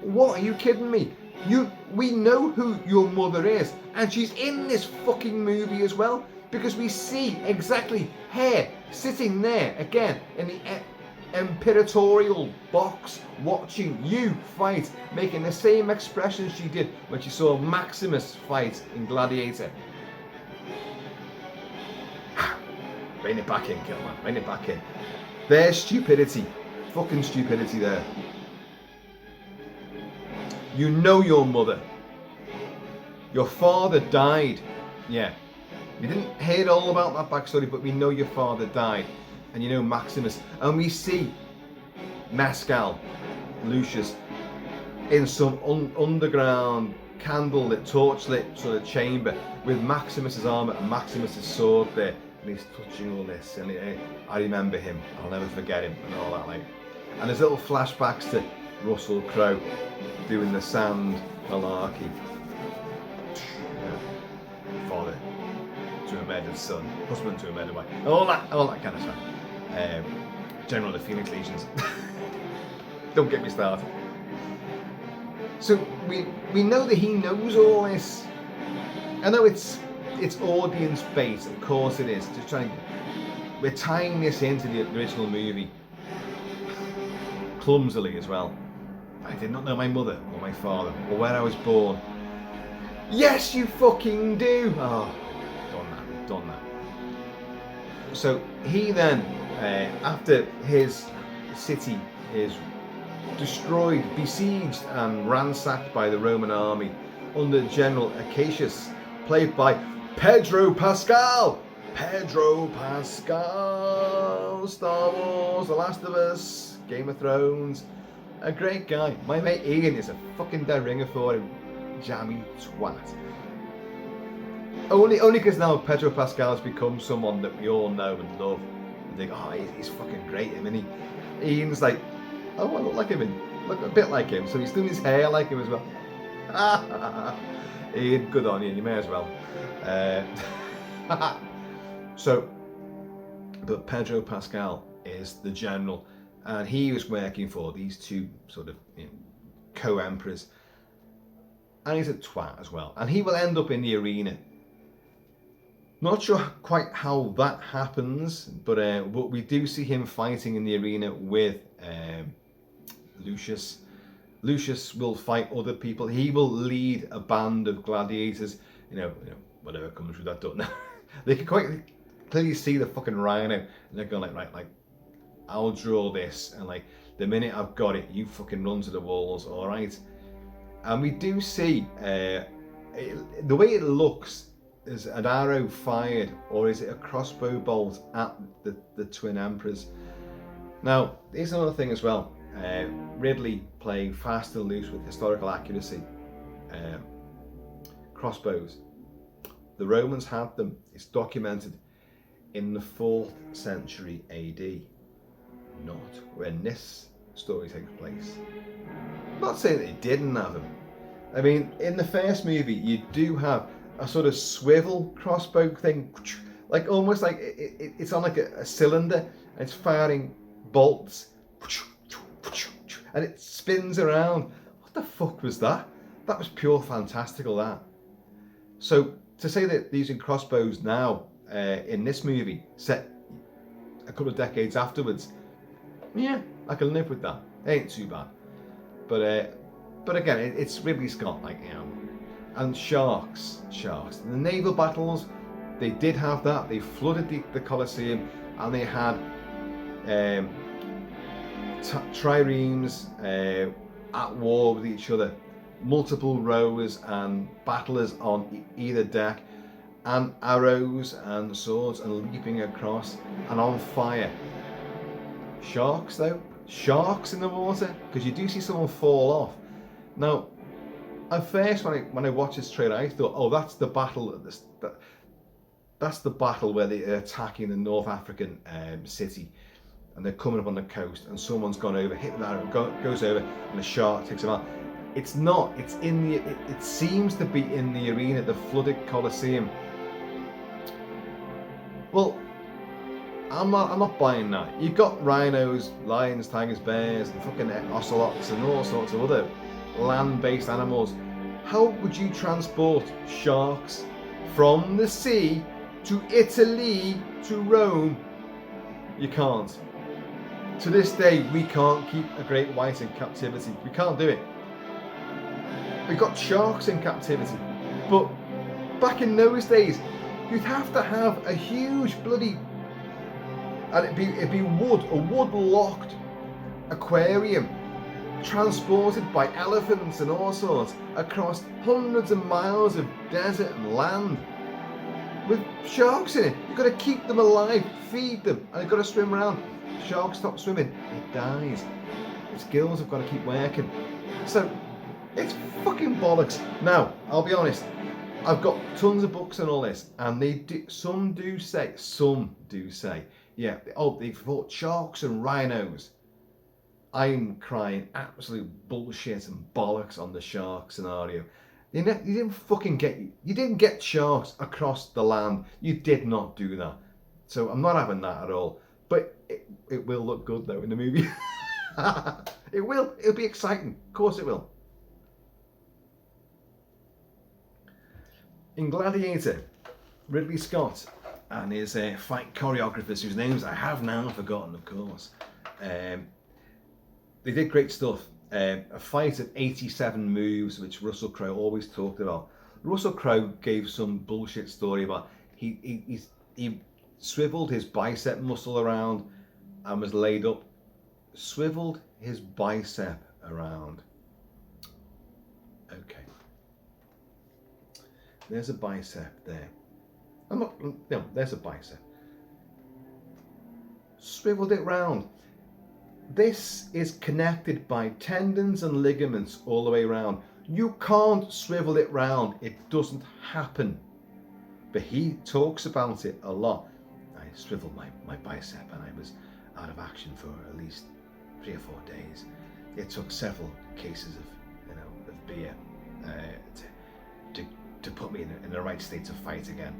Speaker 1: what, are you kidding me? We know who your mother is, and she's in this fucking movie as well, because we see exactly her sitting there again in the imperatorial box, watching you fight, making the same expressions she did when she saw Maximus fight in Gladiator. Rein it back in, Kilt-Man, rein it back in. There's stupidity, fucking stupidity there. You know your mother. Your father died. Yeah. We didn't hear all about that backstory, but we know your father died. And you know Maximus. And we see Mescal, Lucius, in some underground, candlelit, torchlit sort of chamber with Maximus's armour and Maximus's sword there. And he's touching all this. And I remember him. I'll never forget him and all that. Like. And there's little flashbacks to Russell Crowe doing the sand malarkey. Yeah. Father to a murdered son, husband to a murdered wife, all that kind of stuff. General of the Phoenix Legions. Don't get me started. So we know that he knows all this. I know it's audience based, of course it is. Just trying, we're tying this into the original movie clumsily as well. I did not know my mother or my father or where I was born. Yes, you fucking do. Oh, done that. So he then, after his city is destroyed, besieged and ransacked by the Roman army under General Acacius, played by Pedro Pascal. Pedro Pascal, Star Wars, The Last of Us, Game of Thrones. A great guy. My mate Ian is a fucking dead ringer for him. Jammy twat. Only because now Pedro Pascal has become someone that we all know and love. And think, oh, he's fucking great, isn't he? Ian's like, oh, I look like him, and look a bit like him. So he's doing his hair like him as well. Ian, good on you. You may as well. So, but Pedro Pascal is the general. And he was working for these two sort of co-emperors. And he's a twat as well. And he will end up in the arena. Not sure quite how that happens, but we do see him fighting in the arena with Lucius. Lucius will fight other people. He will lead a band of gladiators. You know, whatever comes with that, don't know. They can quite clearly see the fucking rhino, and they're going like, right, like, I'll draw this, and like the minute I've got it, you fucking run to the walls, all right? And we do see the way it looks is an arrow fired, or is it a crossbow bolt at the twin emperors? Now, here's another thing as well. Ridley playing fast and loose with historical accuracy. Crossbows. The Romans had them. It's documented in the 4th century AD. Not when this story takes place. I'm not saying that they didn't have them. I mean, in the first movie, you do have a sort of swivel crossbow thing, like almost like it's on like a cylinder, and it's firing bolts, and it spins around. What the fuck was that? That was pure fantastical, that. So to say that they're using crossbows now in this movie, set a couple of decades afterwards, yeah, I can live with that. It ain't too bad. But again, it's Ridley Scott, like, and sharks. In the naval battles, they did have that. They flooded the Colosseum, and they had triremes, at war with each other. Multiple rowers and battlers on either deck, and arrows and swords and leaping across and on fire. Sharks though? Sharks in the water? Because you do see someone fall off. Now, at first when I watched this trailer, I thought, oh, that's the battle. That's the battle where they're attacking the North African city, and they're coming up on the coast, and someone's gone over, hit the arrow, goes over, and the shark takes him out. It's not. It's in the. It seems to be in the arena, the flooded Colosseum. Well, I'm not buying that. You've got rhinos, lions, tigers, bears, and fucking ocelots, and all sorts of other land-based animals. How would you transport sharks from the sea to Italy to Rome? You can't. To this day, we can't keep a great white in captivity. We can't do it. We've got sharks in captivity, but back in those days, you'd have to have a huge bloody, and it'd be a wood-locked aquarium, transported by elephants and all sorts across hundreds of miles of desert and land, with sharks in it. You've got to keep them alive, feed them, and they've got to swim around. Shark stop swimming, it dies. Its gills have got to keep working. So it's fucking bollocks. Now, I'll be honest, I've got tons of books and all this, and some do say, yeah, oh, they fought sharks and rhinos. I'm crying absolute bullshit and bollocks on the shark scenario. You didn't get sharks across the land. You did not do that. So I'm not having that at all. But it will look good though in the movie. It will. It'll be exciting. Of course it will. In Gladiator, Ridley Scott and his fight choreographers, whose names I have now forgotten, of course, they did great stuff. A fight of 87 moves, which Russell Crowe always talked about. Russell Crowe gave some bullshit story about he swiveled his bicep muscle around and was laid up. Swiveled his bicep around. Okay. There's a bicep there. There's a bicep. Swiveled it round. This is connected by tendons and ligaments all the way around. You can't swivel it round. It doesn't happen. But he talks about it a lot. I swiveled my bicep and I was out of action for at least 3 or 4 days. It took several cases of beer to put me in the right state to fight again.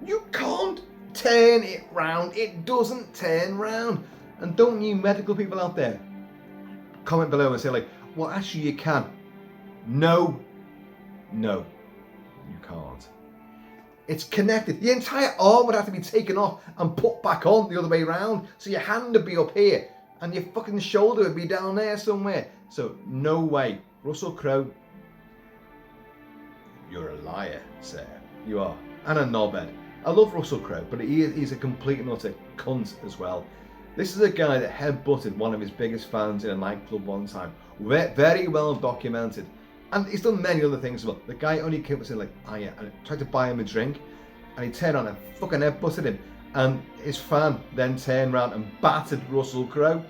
Speaker 1: You can't turn it round. It doesn't turn round. And don't you medical people out there comment below and say like, well, actually you can. No, you can't. It's connected. The entire arm would have to be taken off and put back on the other way around. So your hand would be up here and your fucking shoulder would be down there somewhere. So no way. Russell Crowe, you're a liar, sir. You are. And a knobhead. I love Russell Crowe, but he's a complete and utter cunt as well. This is a guy that headbutted one of his biggest fans in a nightclub one time. Very well documented. And he's done many other things as well. The guy only came up and said like, oh yeah, and tried to buy him a drink. And he turned on and fucking headbutted him. And his fan then turned around and battered Russell Crowe.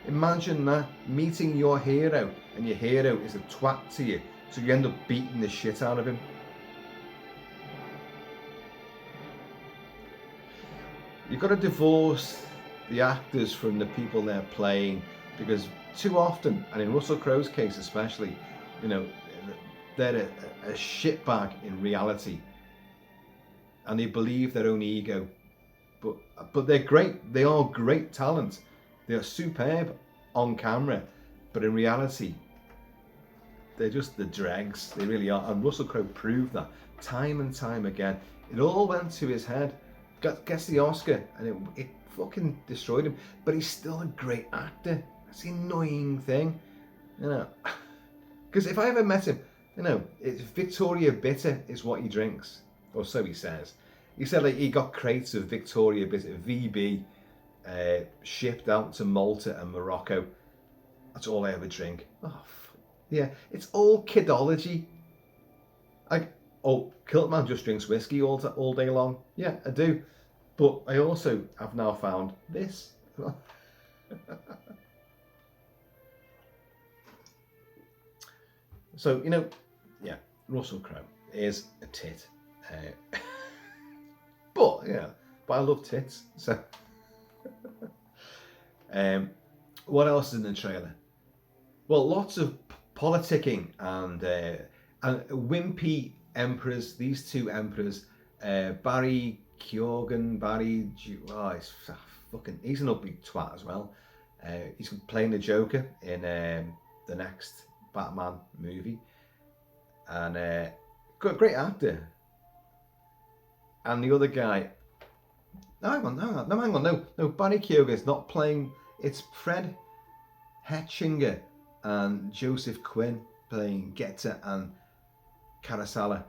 Speaker 1: Imagine that, meeting your hero, and your hero is a twat to you. So you end up beating the shit out of him. You've got to divorce the actors from the people they're playing, because too often, and in Russell Crowe's case especially, they're a shitbag in reality, and they believe their own ego. But they're great. They are great talent. They are superb on camera, but in reality, they're just the dregs. They really are. And Russell Crowe proved that time and time again. It all went to his head. Gets the Oscar, and it fucking destroyed him. But he's still a great actor. That's the annoying thing, Because if I ever met him, it's Victoria Bitter is what he drinks, or so he says. He said like he got crates of Victoria Bitter VB shipped out to Malta and Morocco. That's all I ever drink. Oh, Yeah, it's all kidology. Like, oh, Kilt-Man just drinks whiskey all day long. Yeah, I do. But I also have now found this. So, you know, yeah, Russell Crowe is a tit. But, yeah, but I love tits. So, what else is in the trailer? Well, lots of politicking and wimpy emperors. These two emperors, Barry Keoghan, he's an ugly twat as well. He's playing the Joker in the next Batman movie, and great actor. And the other guy, no, Barry Keoghan's not playing. It's Fred Hetchinger and Joseph Quinn playing Geta and Caracalla.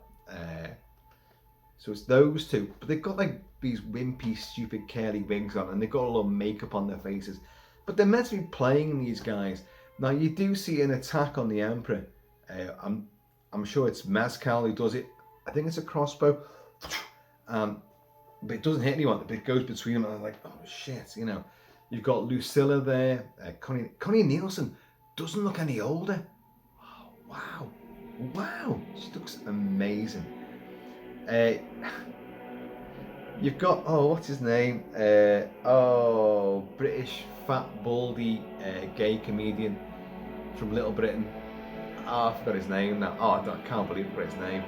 Speaker 1: So it's those two, but they've got like these wimpy, stupid, curly wigs on, and they've got a lot of makeup on their faces. But they're meant to be playing these guys. Now you do see an attack on the Emperor. I'm sure it's Mezcal who does it. I think it's a crossbow, but it doesn't hit anyone. But it goes between them, and I'm like, oh shit, you know. You've got Lucilla there. Connie Nielsen doesn't look any older. Oh, wow, she looks amazing. You've got, what's his name? British fat baldy gay comedian from Little Britain. I forgot his name now. I can't believe I forgot his name.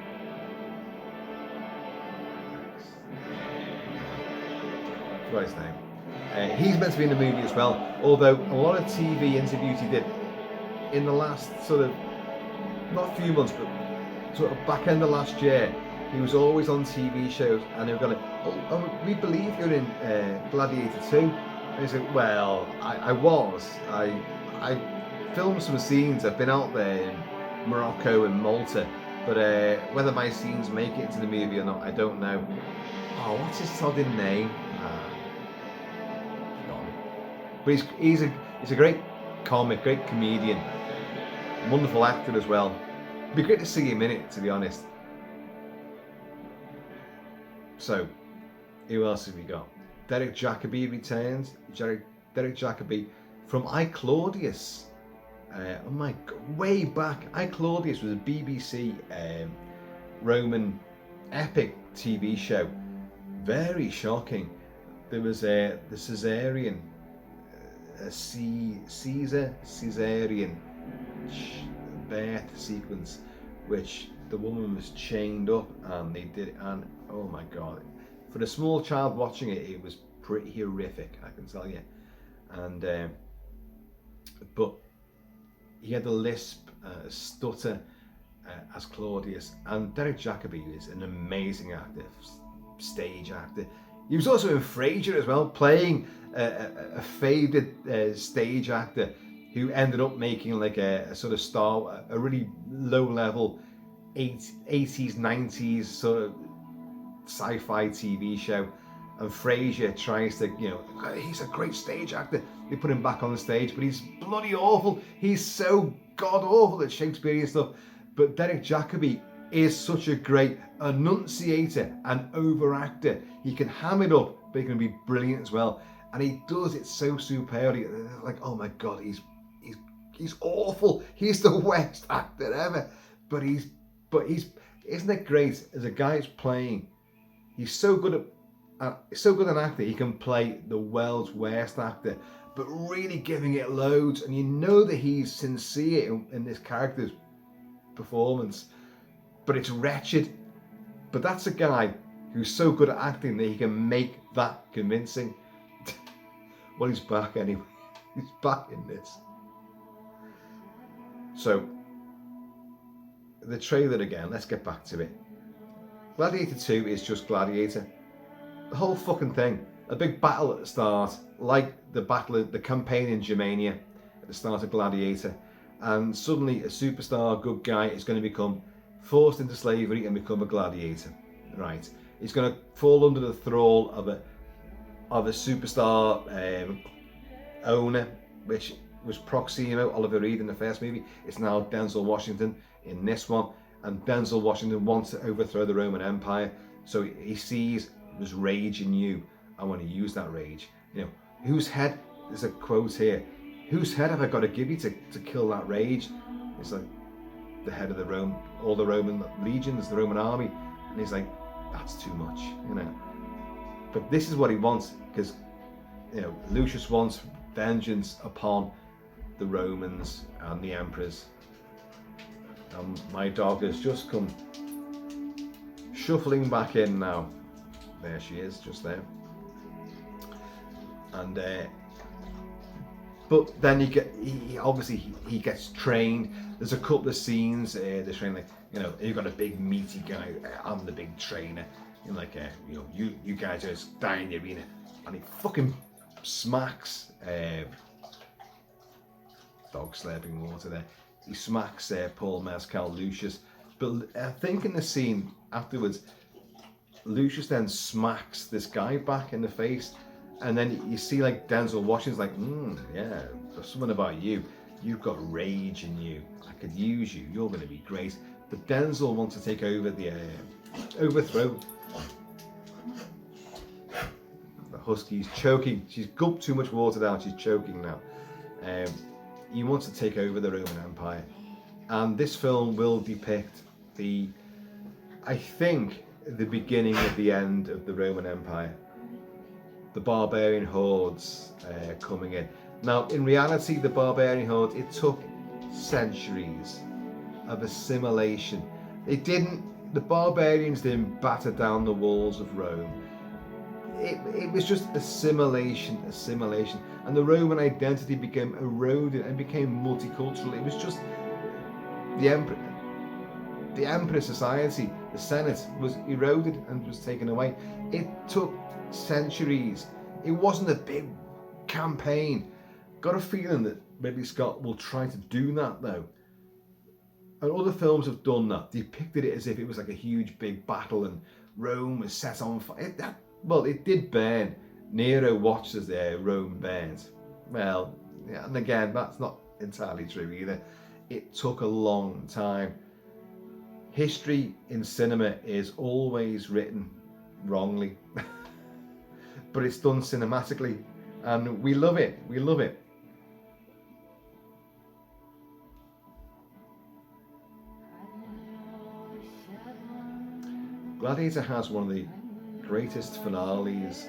Speaker 1: Forgot his name. He's meant to be in the movie as well, although a lot of TV interviews he did in the last sort of, not few months, but sort of back end of last year, he was always on TV shows, and they were going, we believe you're in Gladiator 2. And he said, well, I filmed some scenes. I've been out there in Morocco and Malta, but whether my scenes make it into the movie or not, I don't know. What's his sodding name? But he's a great comic, great comedian, wonderful actor as well. It'd be great to see him in it, to be honest. So, who else have we got? Derek Jacobi returns. Derek Jacobi from I, Claudius. Oh my God, way back. I, Claudius was a BBC Roman epic TV show. Very shocking. There was the Caesarian. Caesarian birth sequence, which the woman was chained up, and they did it, and oh my God, for a small child watching it, it was pretty horrific, I can tell you. And but he had a lisp, a stutter as Claudius, and Derek Jacobi is an amazing actor, stage actor. He was also in Frasier as well, playing a faded stage actor who ended up making like a sort of a really low-level 80s, 90s sort of sci-fi TV show. And Frasier tries to, he's a great stage actor. They put him back on the stage, but he's bloody awful. He's so god-awful at Shakespearean stuff. But Derek Jacobi is such a great enunciator and overactor. He can ham it up, but he can be brilliant as well. And he does it so superbly. Like, oh my God, he's awful. He's the worst actor ever. But isn't it great as a guy who's playing? He's so good an actor. He can play the world's worst actor, but really giving it loads. And you know that he's sincere in this character's performance. But it's wretched. But that's a guy who's so good at acting that he can make that convincing. Well, he's back anyway. He's back in this. So, the trailer again, let's get back to it. Gladiator 2 is just Gladiator. The whole fucking thing. A big battle at the start, like the campaign in Germania at the start of Gladiator. And suddenly a superstar good guy is going to become forced into slavery and become a gladiator. Right. He's going to fall under the thrall of a superstar owner, which was Proximo, Oliver Reed in the first movie. It's now Denzel Washington in this one. And Denzel Washington wants to overthrow the Roman Empire. So he sees there's rage in you. I want to use that rage. You know, whose head, there's a quote here, whose head have I got to give you to kill that rage? It's like the head of all the Roman legions, the Roman army. And he's like, that's too much, you know. But this is what he wants, because, you know, Lucius wants vengeance upon the Romans and the emperors. And my dog has just come shuffling back in now. There she is, just there. And but then he obviously gets trained. There's a couple of scenes they're training, like, you know, you've got a big meaty guy, I'm the big trainer, and like you know, you guys are just die in the arena, and he fucking smacks dog slurping water there. He smacks Paul Mescal, Lucius, but I think in the scene afterwards, Lucius then smacks this guy back in the face, and then you see like Denzel Washington's like, yeah, there's something about you. You've got rage in you. I could use you. You're going to be great. But Denzel wants to take over the overthrow. The husky's choking. She's gulped too much water down. She's choking now. He wants to take over the Roman Empire, and this film will depict I think, the beginning of the end of the Roman Empire. The barbarian hordes coming in. Now, in reality, the barbarian hordes, it took centuries of assimilation. The barbarians didn't batter down the walls of Rome. It was just assimilation. And the Roman identity became eroded and became multicultural. It was just the emperor society, the Senate, was eroded and was taken away. It took centuries. It wasn't a big campaign. Got a feeling that Ridley Scott will try to do that though. And other films have done that, depicted it as if it was like a huge big battle and Rome was set on fire. Well, it did burn. Nero watched as Rome burned. Well, yeah, and again, that's not entirely true either. It took a long time. History in cinema is always written wrongly, but it's done cinematically, and we love it. We love it. Gladiator has one of the greatest finales.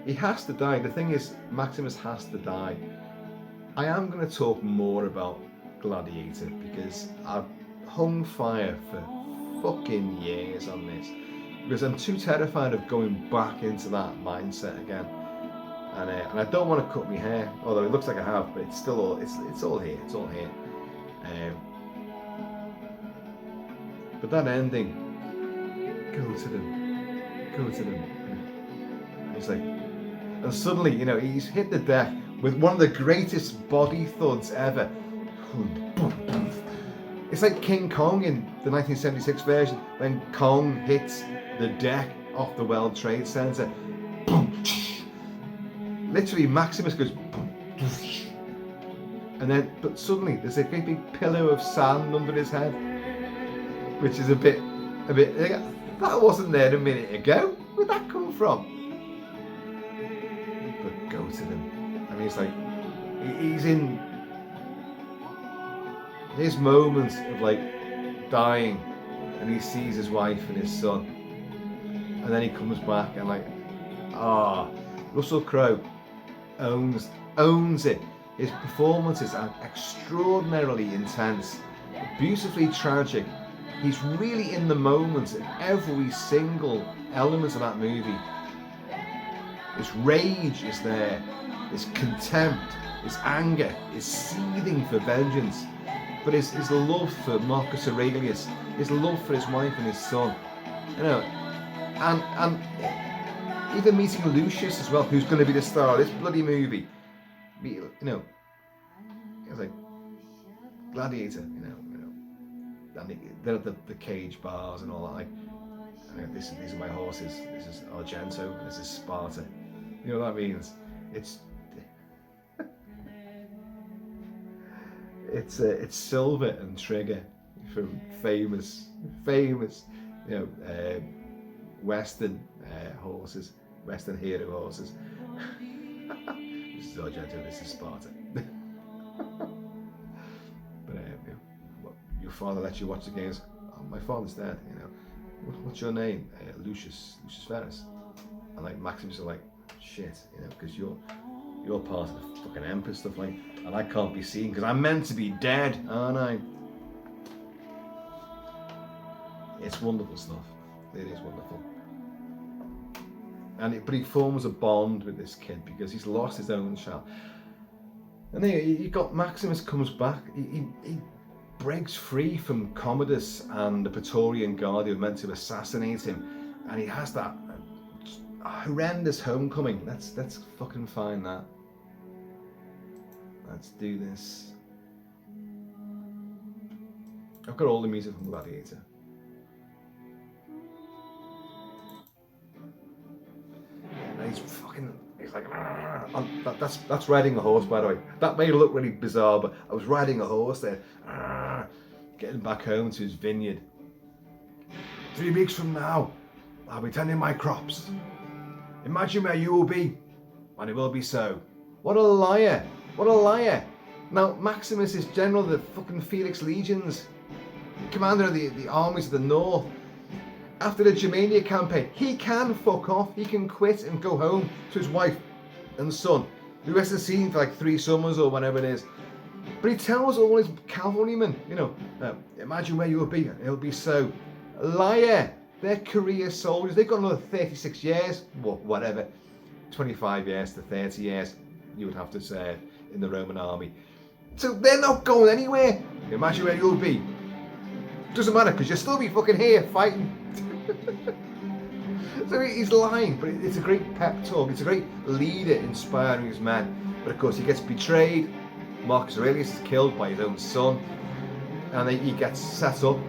Speaker 1: He has to die. The thing is, Maximus has to die. I am going to talk more about Gladiator because I've hung fire for fucking years on this, because I'm too terrified of going back into that mindset again. And I don't want to cut my hair, although it looks like I have, but it's still all it's all here. It's all here. But that ending, go to them. It's like, and suddenly, you know, he's hit the deck with one of the greatest body thuds ever. It's like King Kong in the 1976 version, when Kong hits the deck off the World Trade Center. Literally, Maximus goes, and then, but suddenly there's a great big pillow of sand under his head, which is a bit. That wasn't there a minute ago. Where'd that come from? But go to them. I mean, it's like he's in his moments of like dying, and he sees his wife and his son, and then he comes back and like, Russell Crowe owns it. His performances are extraordinarily intense, beautifully tragic. He's really in the moment in every single element of that movie. His rage is there, his contempt, his anger, his seething for vengeance, but his love for Marcus Aurelius, his love for his wife and his son, you know, and even meeting Lucius as well, who's going to be the star of this bloody movie. You know, it's like Gladiator, you know, and they're at the cage bars and all that. Like, these are my horses. This is Argento. This is Sparta. You know what that means? It's It's Silver and Trigger from famous, Western horses, Western hero horses. This is Argento, this is Sparta. But your father lets you watch the games. Oh, my father's dead. What's your name? Lucius Ferris. And like Maximus are like, shit, because you're part of the fucking Emperor stuff, like, and I can't be seen because I'm meant to be dead, aren't I? It's wonderful stuff. It is wonderful. But he forms a bond with this kid because he's lost his own child. And then you got Maximus comes back. He breaks free from Commodus and the Praetorian Guard who were meant to assassinate him, and he has that horrendous homecoming. Let's fucking find that. Let's do this. I've got all the music from Gladiator. And he's like, that's riding a horse, by the way. That may look really bizarre, but I was riding a horse there, getting back home to his vineyard. 3 weeks from now, I'll be tending my crops. Imagine where you will be, and it will be so. What a liar! What a liar! Now, Maximus is general of the fucking Felix Legions, commander of the armies of the north. After the Germania campaign, he can fuck off. He can quit and go home to his wife and son, who hasn't seen for like 3 summers or whatever it is. But he tells all his cavalrymen, imagine where you will be, and it'll be so. Liar! They're career soldiers. They've got another 36 years, whatever, 25 years to 30 years, you would have to serve in the Roman army. So they're not going anywhere. Imagine where you'll be. Doesn't matter, because you'll still be fucking here fighting. So he's lying, but it's a great pep talk. It's a great leader inspiring his men. But of course he gets betrayed. Marcus Aurelius is killed by his own son. And he gets set up.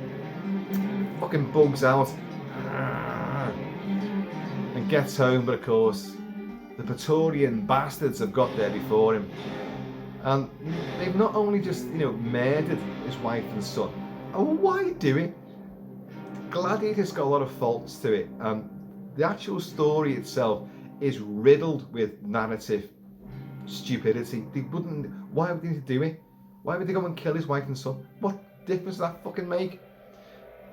Speaker 1: Fucking bugs out. And gets home, but of course the Praetorian bastards have got there before him. And they've not only just, murdered his wife and son. Oh, why do it? Gladiator's got a lot of faults to it. The actual story itself is riddled with narrative stupidity. Why would they do it? Why would they go and kill his wife and son? What difference does that fucking make?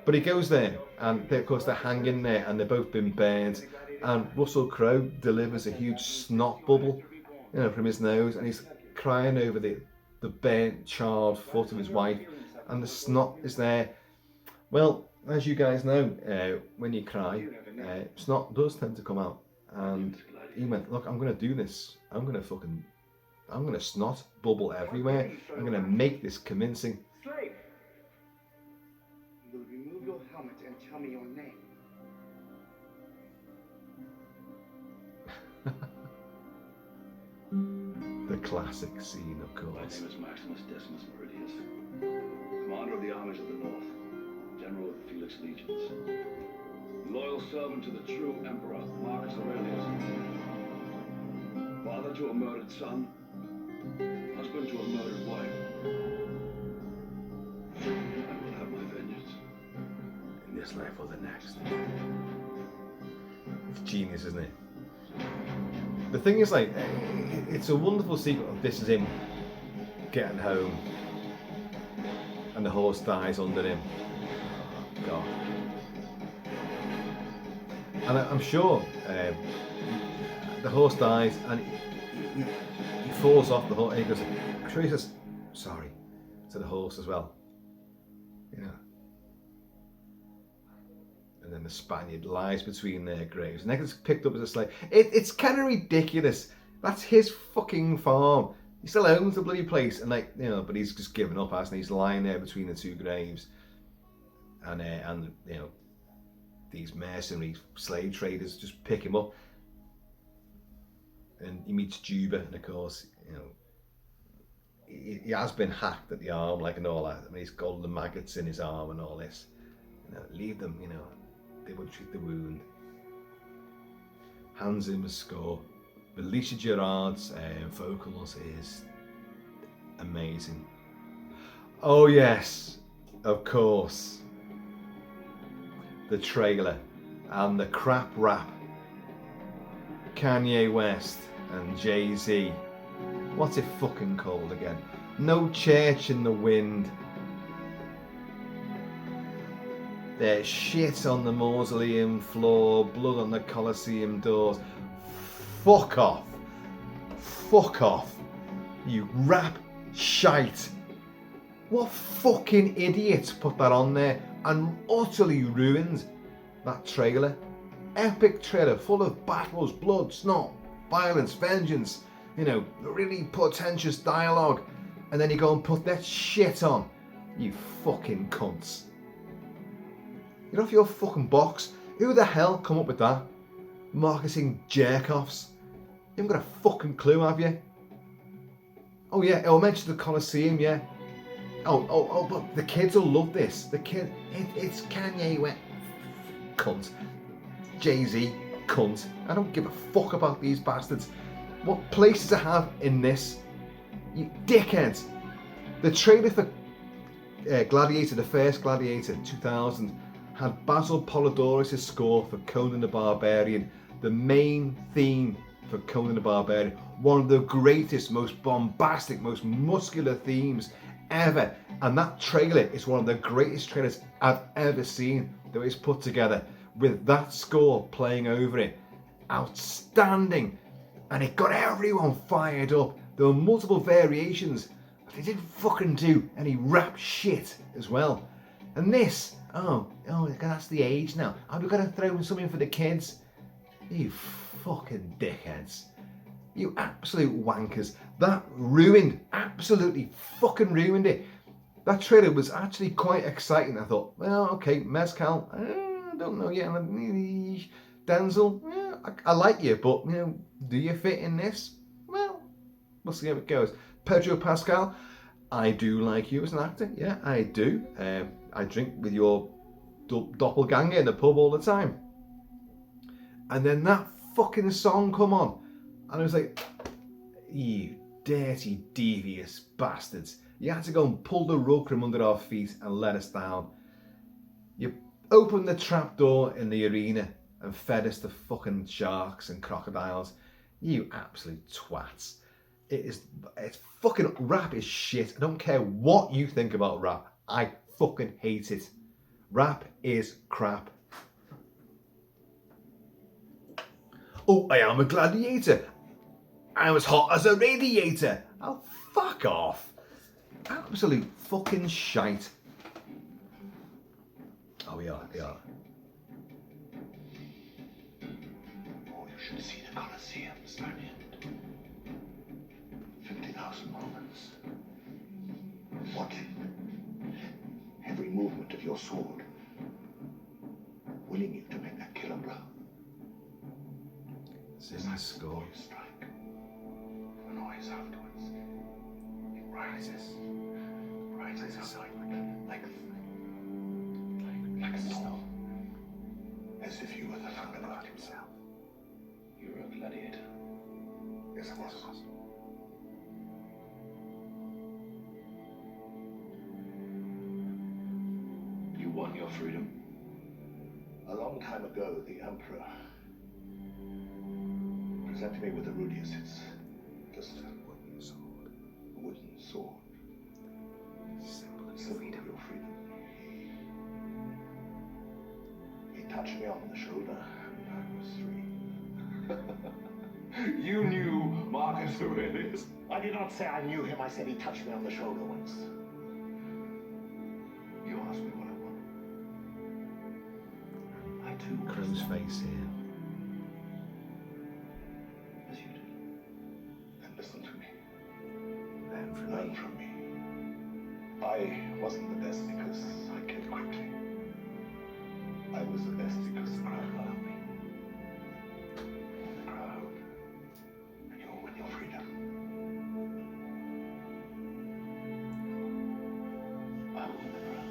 Speaker 1: But he goes there, and of course they're hanging there, and they've both been burned. And Russell Crowe delivers a huge snot bubble, from his nose, and he's crying over the burnt, charred foot of his wife, and the snot is there. Well, as you guys know, when you cry, snot does tend to come out. And he went, look, I'm going to do this. I'm going to snot bubble everywhere. I'm going to make this convincing.
Speaker 2: Slave, you will remove your helmet and tell me your name.
Speaker 3: The classic scene, of course.
Speaker 4: My name is Maximus Decimus Meridius, commander of the armies of the north, general of the Felix Legions, loyal servant to the true emperor, Marcus Aurelius, father to a murdered son, husband to a murdered wife. I will have my vengeance, in this life or the next.
Speaker 1: It's genius, isn't it? The thing is, like, it's a wonderful sequence. This is him getting home, and the horse dies under him. Oh, God. And I'm sure the horse dies, and he falls off the horse, and he goes, I'm sure he says, sorry, to the horse as well. And then the Spaniard lies between their graves, and then gets picked up as a slave. It's kind of ridiculous. That's his fucking farm. He still owns the bloody place, and but he's just given up, hasn't he? He's lying there between the 2 graves, and these mercenary slave traders just pick him up, and he meets Juba, and of course, he has been hacked at the arm, and all that. I mean, he's got all the maggots in his arm and all this. Leave them, they would treat the wound. Hans Zimmer's score with Lisa Gerrard's vocals is amazing. Oh yes, of course. The trailer and the crap rap. Kanye West and Jay-Z. What's it fucking called again? No Church in the Wind. There's shit on the mausoleum floor, blood on the Colosseum doors. Fuck off. Fuck off. You rap shite. What fucking idiot put that on there and utterly ruined that trailer? Epic trailer full of battles, blood, snot, violence, vengeance, you know, really portentous dialogue. And then you go and put that shit on. You fucking cunts. Get off your fucking box. Who the hell come up with that? Marketing jerk-offs. You haven't got a fucking clue, have you? Oh yeah, I'll mention the Colosseum, yeah. Oh, but the kids will love this. It's Kanye West, cunt. Jay-Z, cunt. I don't give a fuck about these bastards. What place does it have in this? You dickheads. The trailer for Gladiator, the first Gladiator, 2000, had Basil Polidoris' score for Conan the Barbarian, the main theme for Conan the Barbarian, one of the greatest, most bombastic, most muscular themes ever. And that trailer is one of the greatest trailers I've ever seen that was put together with that score playing over it. Outstanding. And it got everyone fired up. There were multiple variations, but they didn't fucking do any rap shit as well. And this, oh, that's the age now. Are we gonna throw in something for the kids? You fucking dickheads. You absolute wankers. That ruined, absolutely fucking ruined it. That trailer was actually quite exciting. I thought, well, okay, Mezcal, I don't know yet. Denzel, I like you, but, you know, do you fit in this? Well, we'll see how it goes. Pedro Pascal, I do like you as an actor. Yeah, I do. I drink with your doppelganger in the pub all the time. And then that fucking song come on. And I was like, you dirty, devious bastards. You had to go and pull the rug from under our feet and let us down. You opened the trapdoor in the arena and fed us to fucking sharks and crocodiles. You absolute twats. It's fucking, rap is shit. I don't care what you think about rap. I fucking hate it. Rap is crap. Oh, I am a gladiator. I'm as hot as a radiator. Oh, fuck off. Absolute fucking shite. Oh, we are.
Speaker 4: Oh, you should see the Colosseum, Spaniard. 50,000 Romans. Watching every movement of your sword, willing you to make that killer blow.
Speaker 1: Zimmer score.
Speaker 4: You strike. The noise afterwards. It rises like a storm. As if you were the thunder god himself. You were a gladiator. Yes, I was. You won your freedom. A long time ago, the Emperor presented me with a rudius. It's just a wooden sword. A wooden sword. Symbol of your freedom. He touched me on the shoulder, and I was free. You knew Marcus Aurelius? I did not say I knew him. I said he touched me on the shoulder once. You asked me what I want. I too want.
Speaker 1: Crow's face here.
Speaker 4: As you did. Then listen to me. Learn from me. I wasn't the best because I killed quickly. I was the best because the crowd loved me. The crowd. And you'll win your freedom. I will win the crowd.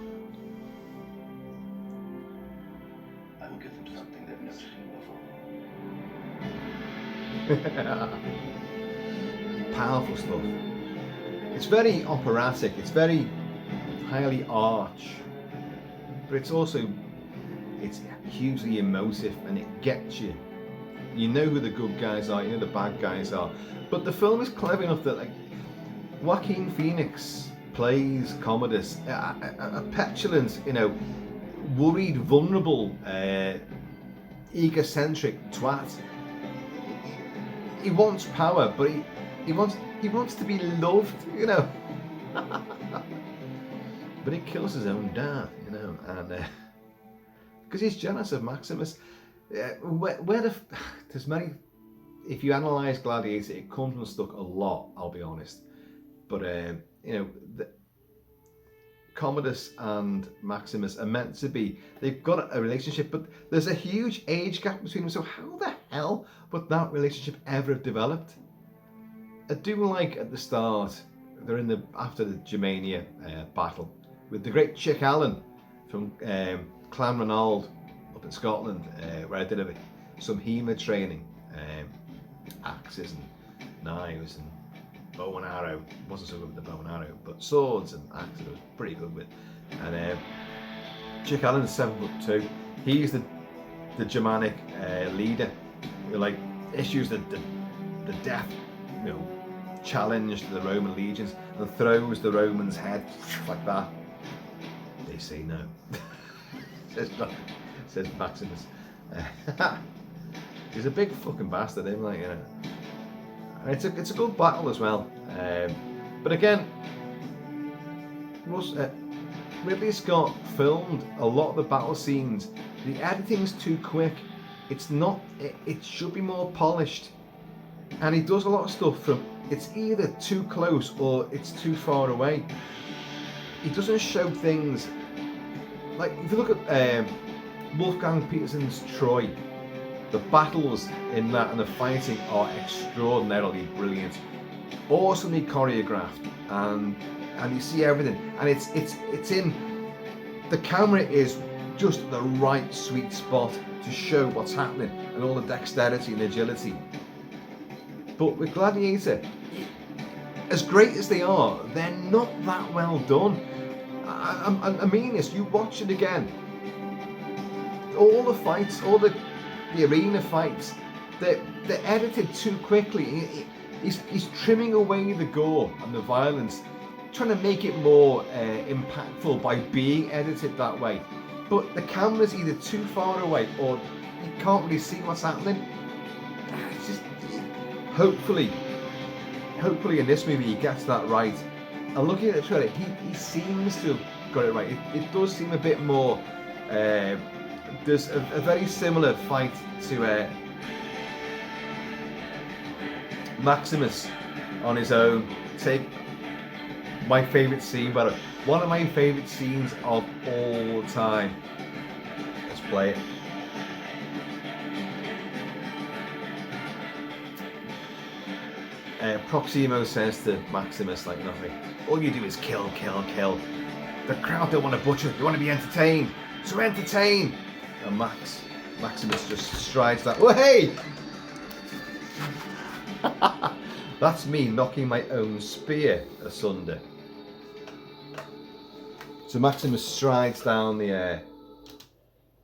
Speaker 4: I will give them something they've never seen before.
Speaker 1: Powerful stuff. It's very operatic. It's very highly arch, but it's hugely emotive, and it gets you. You know who the good guys are, you know the bad guys are. But the film is clever enough that, like, Joaquin Phoenix plays Commodus, a petulant, worried, vulnerable, egocentric twat. He wants power, but he wants to be loved, But he kills his own dad, and because he's jealous of Maximus. There's many. If you analyse Gladiator, it comes unstuck a lot. I'll be honest, but Commodus and Maximus are meant to be. They've got a relationship, but there's a huge age gap between them. So how the hell would that relationship ever have developed? I do like at the start. They're after the Germania battle with the great Chick Allen from Clan Ranald up in Scotland, where I did some HEMA training, axes and knives and bow and arrow. Wasn't so good with the bow and arrow, but swords and axes I was pretty good with. And Chick Allen's 7'2". He's the Germanic leader who issues the death challenge to the Roman legions and throws the Romans' head like that. They say no. says Maximus. He's a big fucking bastard, isn't he? And it's a good battle as well. But again, Ridley Scott filmed a lot of the battle scenes. The editing's too quick. It's not. It should be more polished. And he does a lot of stuff from. It's either too close or it's too far away. He doesn't show things like if you look at Wolfgang Petersen's Troy. The battles in that and the fighting are extraordinarily brilliant, awesomely choreographed, and you see everything. And it's in the camera is just the right sweet spot to show what's happening and all the dexterity and agility. But with Gladiator, as great as they are, they're not that well done. I mean this, you watch it again. All the fights, all the arena fights, they're edited too quickly. He's trimming away the gore and the violence, trying to make it more impactful by being edited that way. But the camera's either too far away or you can't really see what's happening. It's just, hopefully in this movie he gets that right. And looking at the trailer, he seems to have got it right. It does seem a bit more. There's a very similar fight to Maximus on his own. Take my favourite scene, but one of my favourite scenes of all time. Let's play it. Proximo says to Maximus like nothing. All you do is kill, kill, kill. The crowd don't want to butcher, they want to be entertained. So entertain! And Maximus just strides that. Oh, hey! That's me knocking my own spear asunder. So Maximus strides down the air.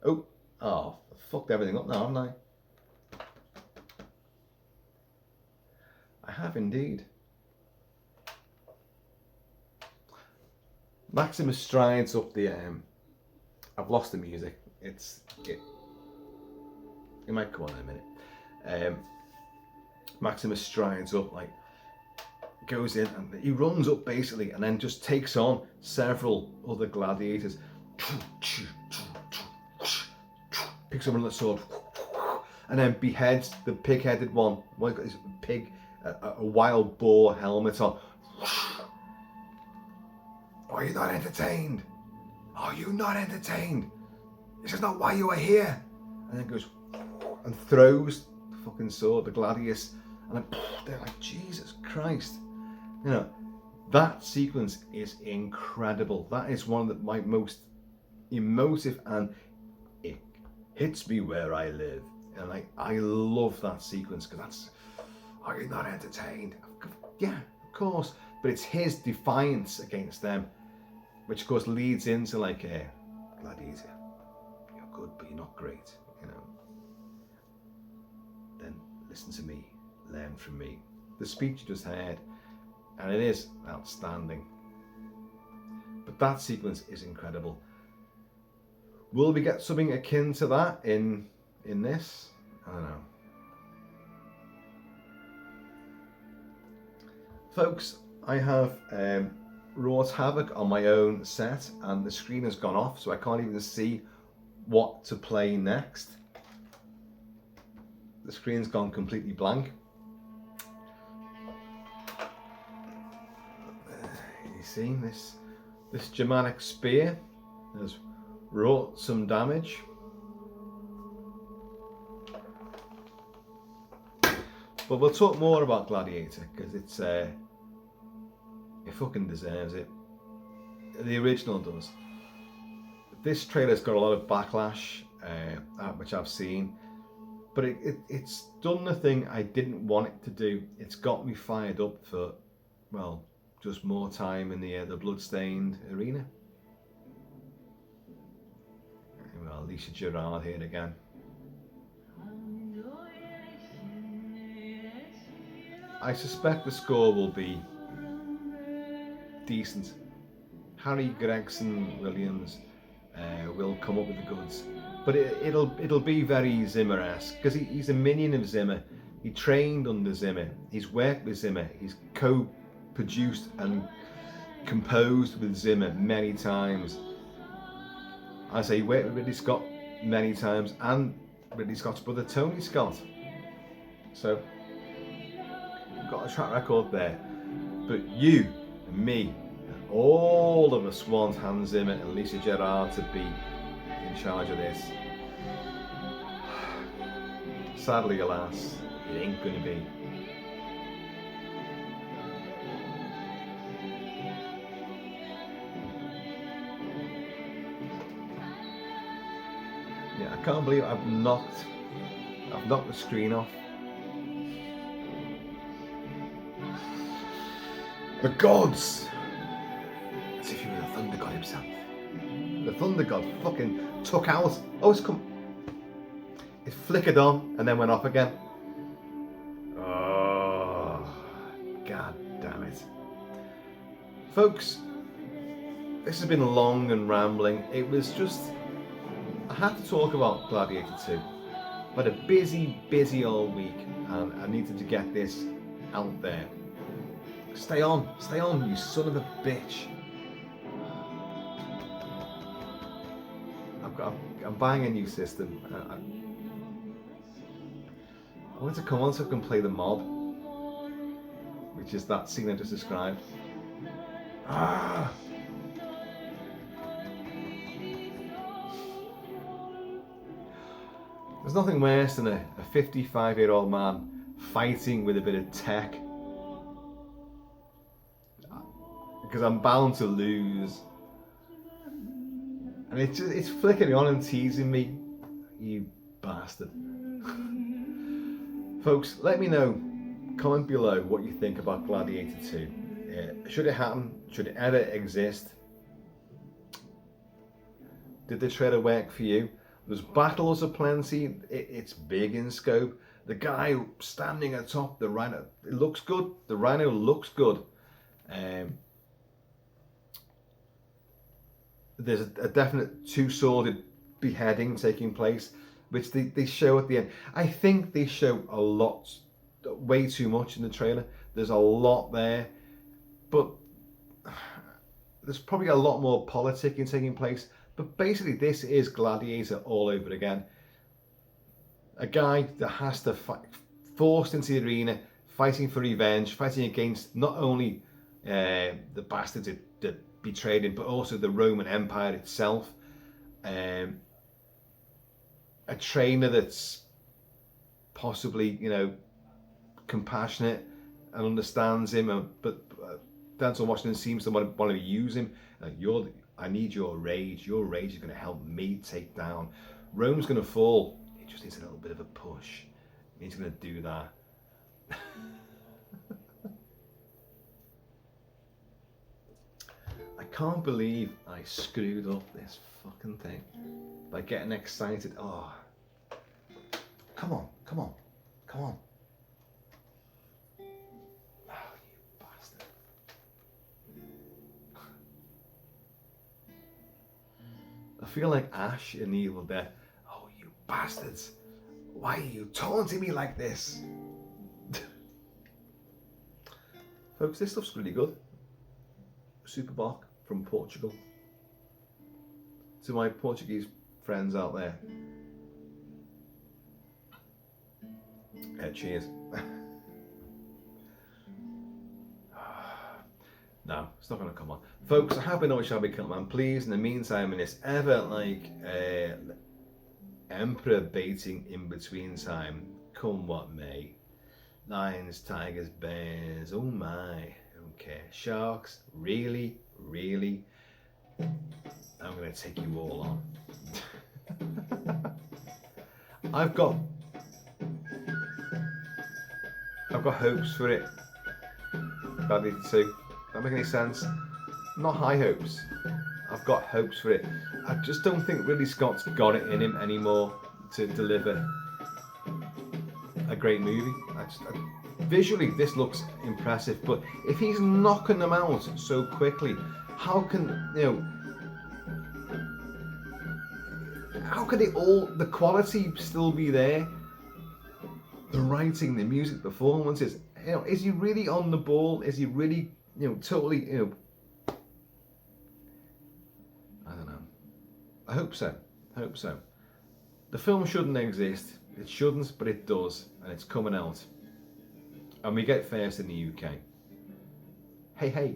Speaker 1: Oh, I fucked everything up now, haven't I? I have indeed. Maximus strides up the I've lost the music. It might come on in a minute. Maximus strides up, goes in, and he runs up basically, and then just takes on several other gladiators. Picks up another sword, and then beheads the pig-headed one. One got his pig, a wild boar helmet on. Are you not entertained? Are you not entertained? This is not why you are here. And then goes and throws the fucking sword, the gladius, and they're like, Jesus Christ. That sequence is incredible. That is one of my most emotive, and it hits me where I live. And I love that sequence because that's, are you not entertained? Yeah, of course. But it's his defiance against them. which of course leads into like a Gladiator. You're good, but you're not great, you know. Then listen to me, learn from me. The speech you just heard, and it is outstanding. But that sequence is incredible. Will we get something akin to that in this? I don't know. Folks, I have wrought havoc on my own set and the screen has gone off, so I can't even see what to play next. The screen's gone completely blank. You see, this Germanic spear has wrought some damage. But we'll talk more about Gladiator because it fucking deserves it. The original does. This trailer's got a lot of backlash, which I've seen, but it's done the thing I didn't want it to do. It's got me fired up for, well, just more time in the bloodstained arena. Well, Lisa Gerrard here again. I suspect the score will be decent. Harry Gregson Williams will come up with the goods, but it'll be very Zimmer-esque because he's a minion of Zimmer. He trained under Zimmer. He's worked with Zimmer. He's co-produced and composed with Zimmer many times. I say he worked with Ridley Scott many times and Ridley Scott's brother Tony Scott. So got a track record there, but you and me and all of us want Hans Zimmer and Lisa Gerrard to be in charge of this. Sadly, alas, it ain't gonna be. Yeah, I can't believe I've knocked the screen off. The gods! As if he were the thunder god himself. The thunder god fucking took out. Oh, it's come. It flickered on and then went off again. Oh, god damn it. Folks, this has been long and rambling. It was just, I had to talk about Gladiator 2. But a busy old week and I needed to get this out there. Stay on, you son of a bitch. I'm buying a new system. I want to come on so I can play the mob, which is that scene I just described. Ah! There's nothing worse than a 55-year-old man fighting with a bit of tech. Because I'm bound to lose. And it's flickering on and teasing me. You bastard. Folks, let me know, comment below what you think about Gladiator 2. Should it happen? Should it ever exist? Did the trailer work for you? There's battles aplenty. It's big in scope. The guy standing atop the rhino, it looks good. The rhino looks good. There's a definite two-sworded beheading taking place, which they show at the end. I think they show a lot, way too much in the trailer. There's a lot there, but there's probably a lot more politicking taking place. But basically this is Gladiator all over again. A guy that has to fight, forced into the arena, fighting for revenge, fighting against not only the bastards that betrayed him, but also the Roman Empire itself. A trainer that's possibly, compassionate and understands him, but Denzel Washington seems to want to use him. I need your rage. Your rage is going to help me take down. Rome's going to fall. It just needs a little bit of a push. He's going to do that. I can't believe I screwed up this fucking thing by getting excited. Oh, come on, come on, come on. Oh, you bastard. I feel like Ash in Evil Dead. Oh, you bastards. Why are you taunting me like this? Folks, this stuff's really good. Super Bock from Portugal. To my Portuguese friends out there. Cheers. No, it's not going to come on. Folks, I have been always shall be Kilt-Man. Please, in the meantime, in this ever like emperor baiting in between time, come what may. Lions, tigers, bears, oh my, I don't care. Sharks, really, really? I'm going to take you all on. I've got hopes for it. Gladiator 2. That make any sense? Not high hopes. I've got hopes for it. I just don't think Ridley Scott's got it in him anymore to deliver a great movie. Visually, this looks impressive, but if he's knocking them out so quickly, how can how could the quality still be there? The writing, the music, performances. Is he really on the ball? Is he really, totally, I don't know. I hope so. The film shouldn't exist. It shouldn't, but it does, and it's coming out. And we get first in the UK. Hey,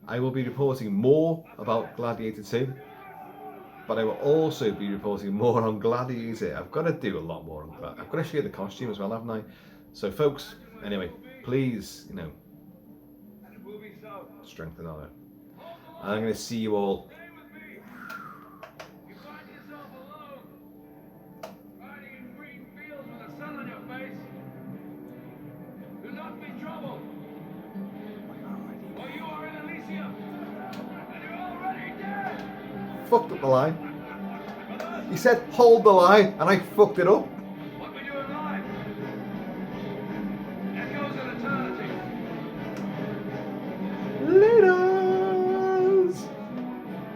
Speaker 1: I will be reporting more about Gladiator 2, but I will also be reporting more on Gladiator. I've got to do a lot more on that. I've got to show you the costume as well, haven't I? So folks, anyway, please, strengthen honor. And I'm going to see you all. Fucked up the line. He said hold the line and I fucked it up.